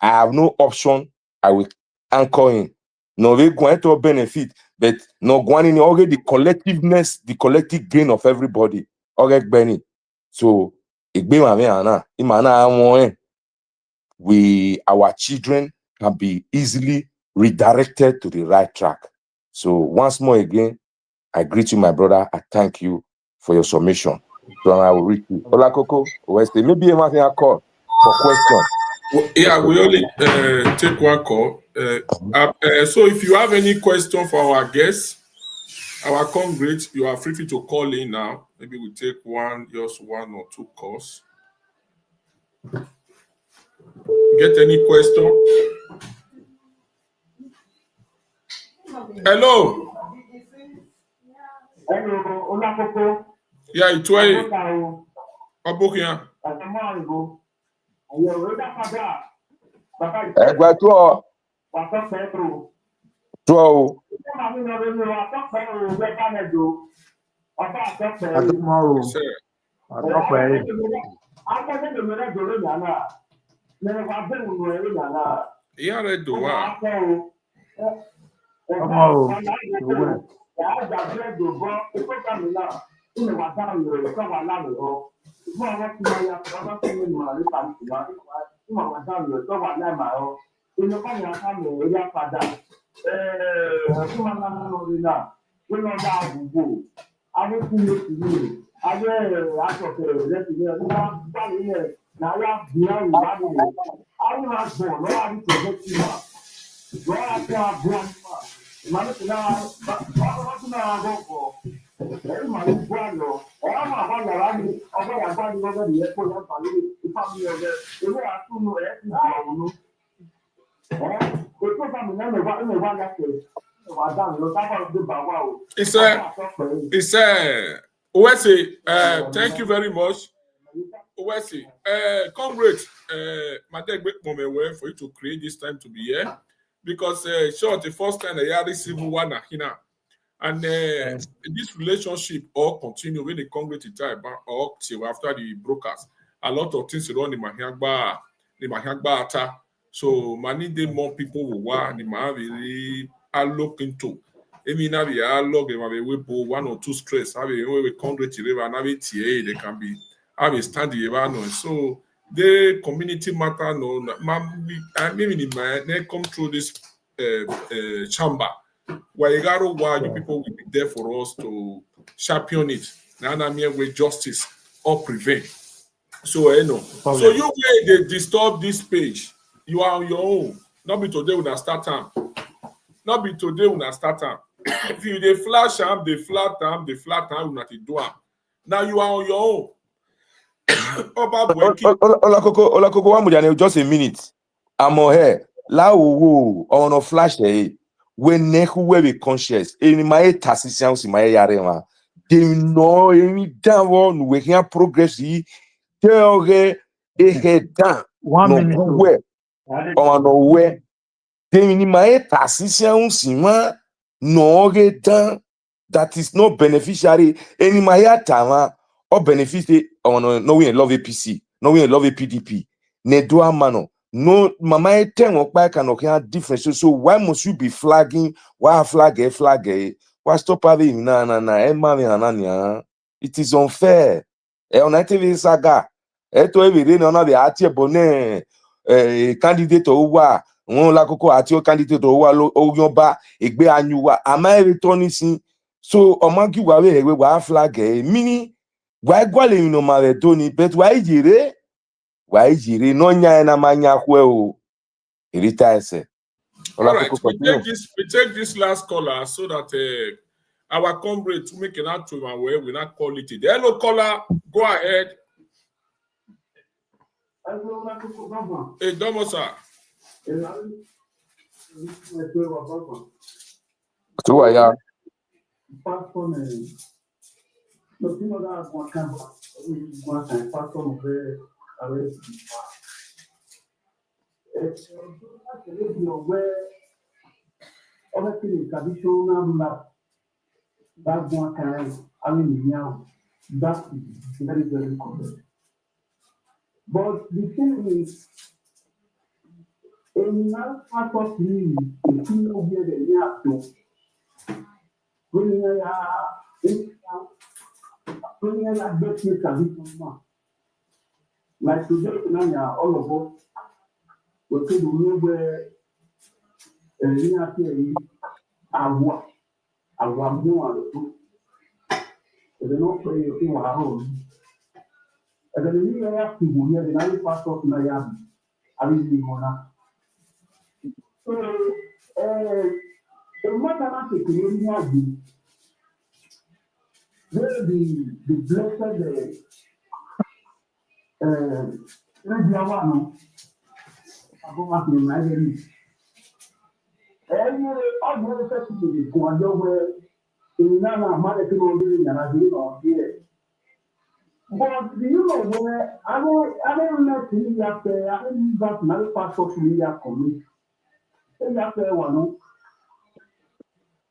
have no option. I will anchor in. No, we're going to benefit, but no going in already the collectiveness, the collective gain of everybody. Okay, Benny. So, our children can be easily redirected to the right track. So, once more again, I greet you, my brother. I thank you for your submission. So, I will reach you. Olakoko, maybe a call for questions. Yeah, we only take one call. So if you have any question for our guests, our comrades, you are free to call in now. Maybe we take just one or two calls. Get any question? Hello. Hello, Olakoko. Yeah, it's why. Abokia. Owesi, thank you very much. Owesi, comrade, for you to create this time to be here, because sure, the first time I had civil war and this relationship all continue when the Congress time or after the brokers. A lot of things run in the Mahangba ata. So many day more people will want the Mahaviri are looking into. I mean, have a log, one or two stress, have a Congress river and have a TA, they can be have a standing around. So the community matter no maybe in my come through this chamber. Why you people will be there for us to champion it. Now I'm here with justice or prevent. So so you way they disturb this page. You are on your own. Not be today when I start time. Not be today when I start time. If you they flash them, they flat time, you not do them. Now you are on your own. Olakoko, just a minute. I'm here. La on a flash when nehu we conscious. In my tassicians in my area, they know any down one we can progress. Tell her a head down. 1 minute. On no way. They in my tassicians in my no get down. That is not beneficiary. Any my time or benefit on no we love APC, no we love PDP. Ne do a mano. No, mama ten or back and okay different. So why must you be flagging? Why flag? Why stop having na? It is unfair. On TV saga. Eto every day on the atie bonnet candidate over won Olakoko ati o candidate to wa Oyoba Egbe Anyuwa am I returning sin so omagi wa we wa flag mini wa gwale no mare toni but wa ijire no nya na manya kwe o irita ese. All right, we take this last caller so that our comrade to make an out to where we not call it. The hello caller, go ahead. Hey, Domosa. So ya. Obviously, traditional life, that's one kind I mean, now, that is very, very correct. But the thing is, in that part of me, if you know where they have to, when you are getting traditional, like today, all of us, we say the way where you have to avoir moins de tout. Et de non pas y avoir à home. Et de lui, il y a qui vous y a des naïfs pas sortent na yam. Avec lui, on a. Et moi, quand c'est que il y a dit, the blessed, le diamant, non? Avant ma fille, ma vie. Et il y a pas de fait que des commandants where in Nana, Mother, to know the Yanadi or here. But do you know where I don't let me after I don't got my passport to me after me. And after one,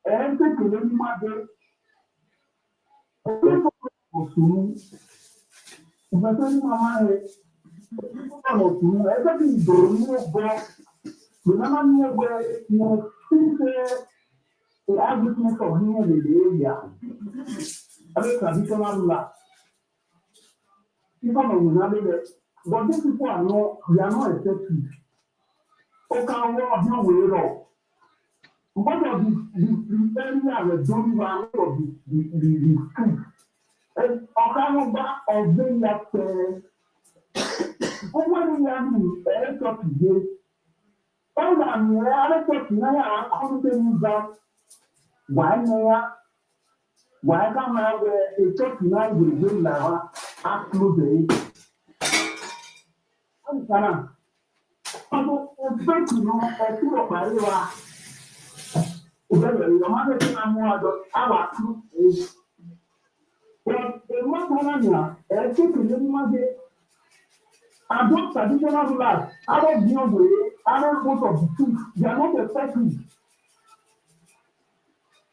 and take a mother. But then my everything don't go. Remember me where you think the argument of me in the area. I mean, traditional law. Even on the but these people are not, they are not effective. Okay, what of no way at all. One of the area where don't run of the school. And Okanoba of them that when we are in the talk today, all that we are talking now are coming back. Why come out a talk now with them now? Absolutely. Sana. Ano expect no eti o pare wa. O be le yo ma be na mu ado awa tu e. But e mo sana nya e ti ke le ma de adopt traditional rulers, adopt beyond the way, adopt most of the truth. They are not effective.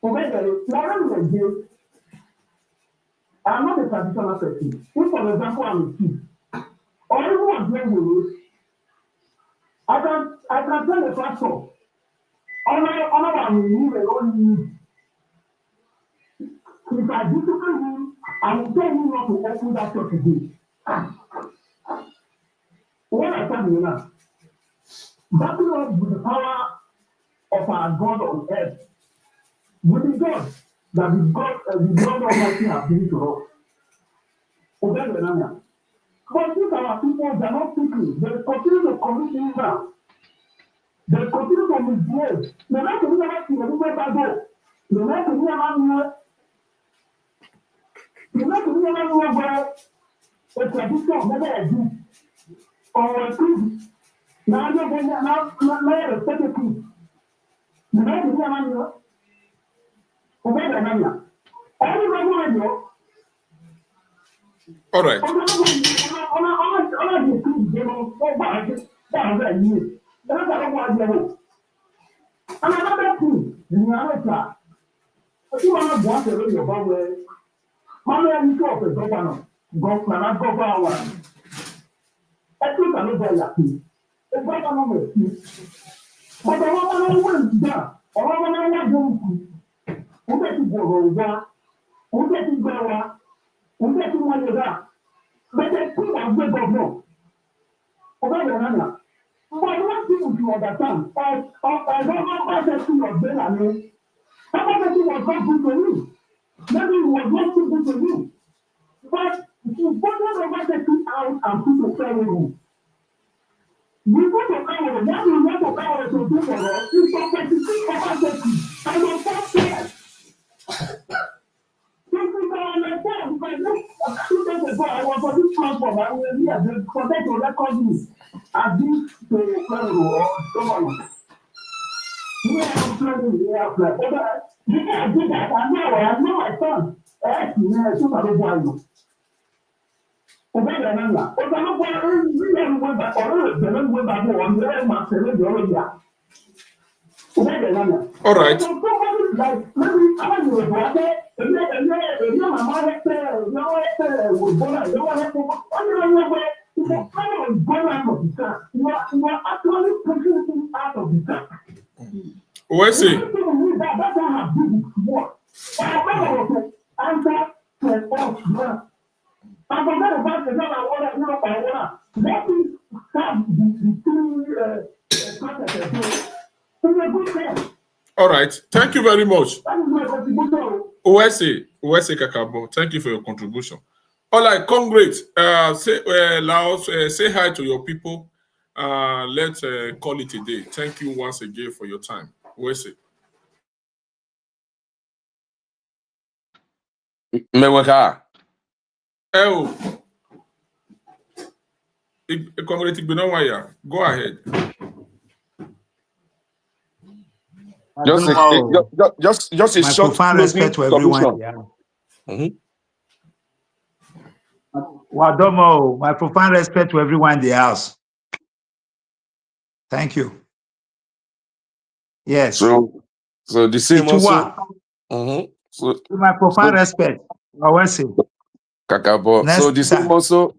O be le Nigeria I'm not a traditional person. If for example I'm a chief, or everyone here will I can tell the pastor, honor and remove a own. If I discipline him, I will tell him not to open that church again. What I tell you now, backing up with the power of our God on earth, with the God that the God Almighty has given to us. But these our people, they are not thinking. They continue to commit evil. They continue to misbehave. They like to be able to remember that day. They like to be able to where a tradition never exists. Or a creed. Now they're respect a creed. They like to be able to obey the man. Everybody knows. All right. Another thing, the narrator. If you want to go to the government, how many people of the governor, governor, I think I know very happy. The governor will see. But the governor went down. The governor went down. Who get to go over? Who get to go over? Who get to go over? But the people of the governor. Over the runner. But one thing you should understand, I don't know how to see your brain and me. Somebody was not good to you. Maybe it was not too good to you. But you put over the out and put a prayer room. You put a prayer room. What you want to power to do for us is to persecute over safety. I will stop there. This is our understand because 2 days ago I was on this platform and we were here for them to record me as this to Pharaoh or someone. We are planning, we are planning. But because I did that, I know my son. I know All right. Where's it? I forgot about the number I want to let me have the All right. Thank you very much. That is my contribution. Uwese Kakabo, thank you for your contribution. All right, Comrade, say hi to your people. Let's call it a day. Thank you once again for your time. Uwese. Meweka. Oh, Comrade Igbinomwanhia, go ahead. Just a my short profound respect to everyone. Yeah. Wadomo, my profound respect to everyone in the house. Thank you. Yes. So the same also. So my profound respect. Kakabo. So the same also.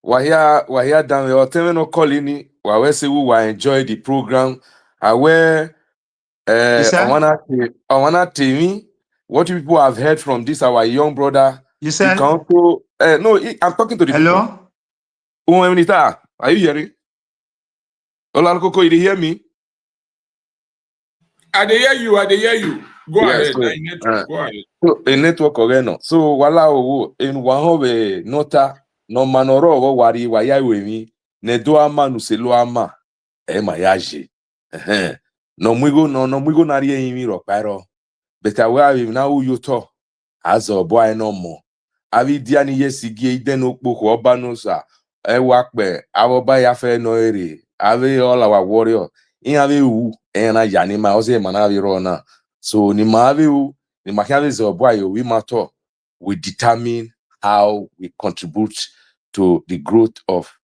Wahia down your telling no calling wawese who enjoy the program. I wanna tell me what people have heard from this our young brother. You said no, I'm talking to the hello? People. Are you hearing? Olakoko, you hear me? I hear you. Go ahead. Go ahead. So a network no. So wala in wahowe nota no manoro wari waya wemi ne do ama no selo ama ma yaje. No mwigo na rie yimi ro pairo. Beta we na you to as a boy no more. Avi diani yesigie ide no kpoko oba no sa wakpe aboba ya fe no ere. Ave all our warrior. In ave u na yani ma ose manavi rona. So ni maave u ni makiave zoboy we matter. We determine how we contribute to the growth of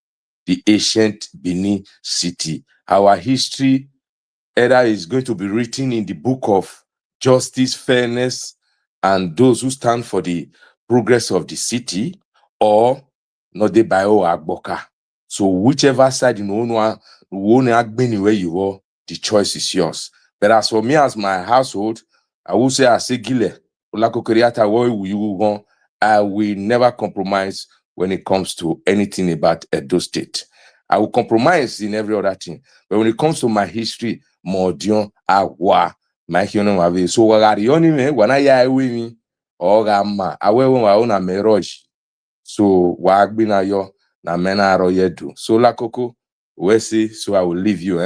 the ancient Benin city. Our history either is going to be written in the book of justice, fairness, and those who stand for the progress of the city, or not the bio agboka. So whichever side you know where you are, the choice is yours. But as for me, as my household, I will say I say Gile, I will never compromise when it comes to anything about Edo State. I will compromise in every other thing. But when it comes to my history, Modion, Agua, my human so wagarioni me, when I with me, or gamma, I will own a meroj. So wagbina yo, na mena ro yedu. So Olakoko, we see, so I will leave you,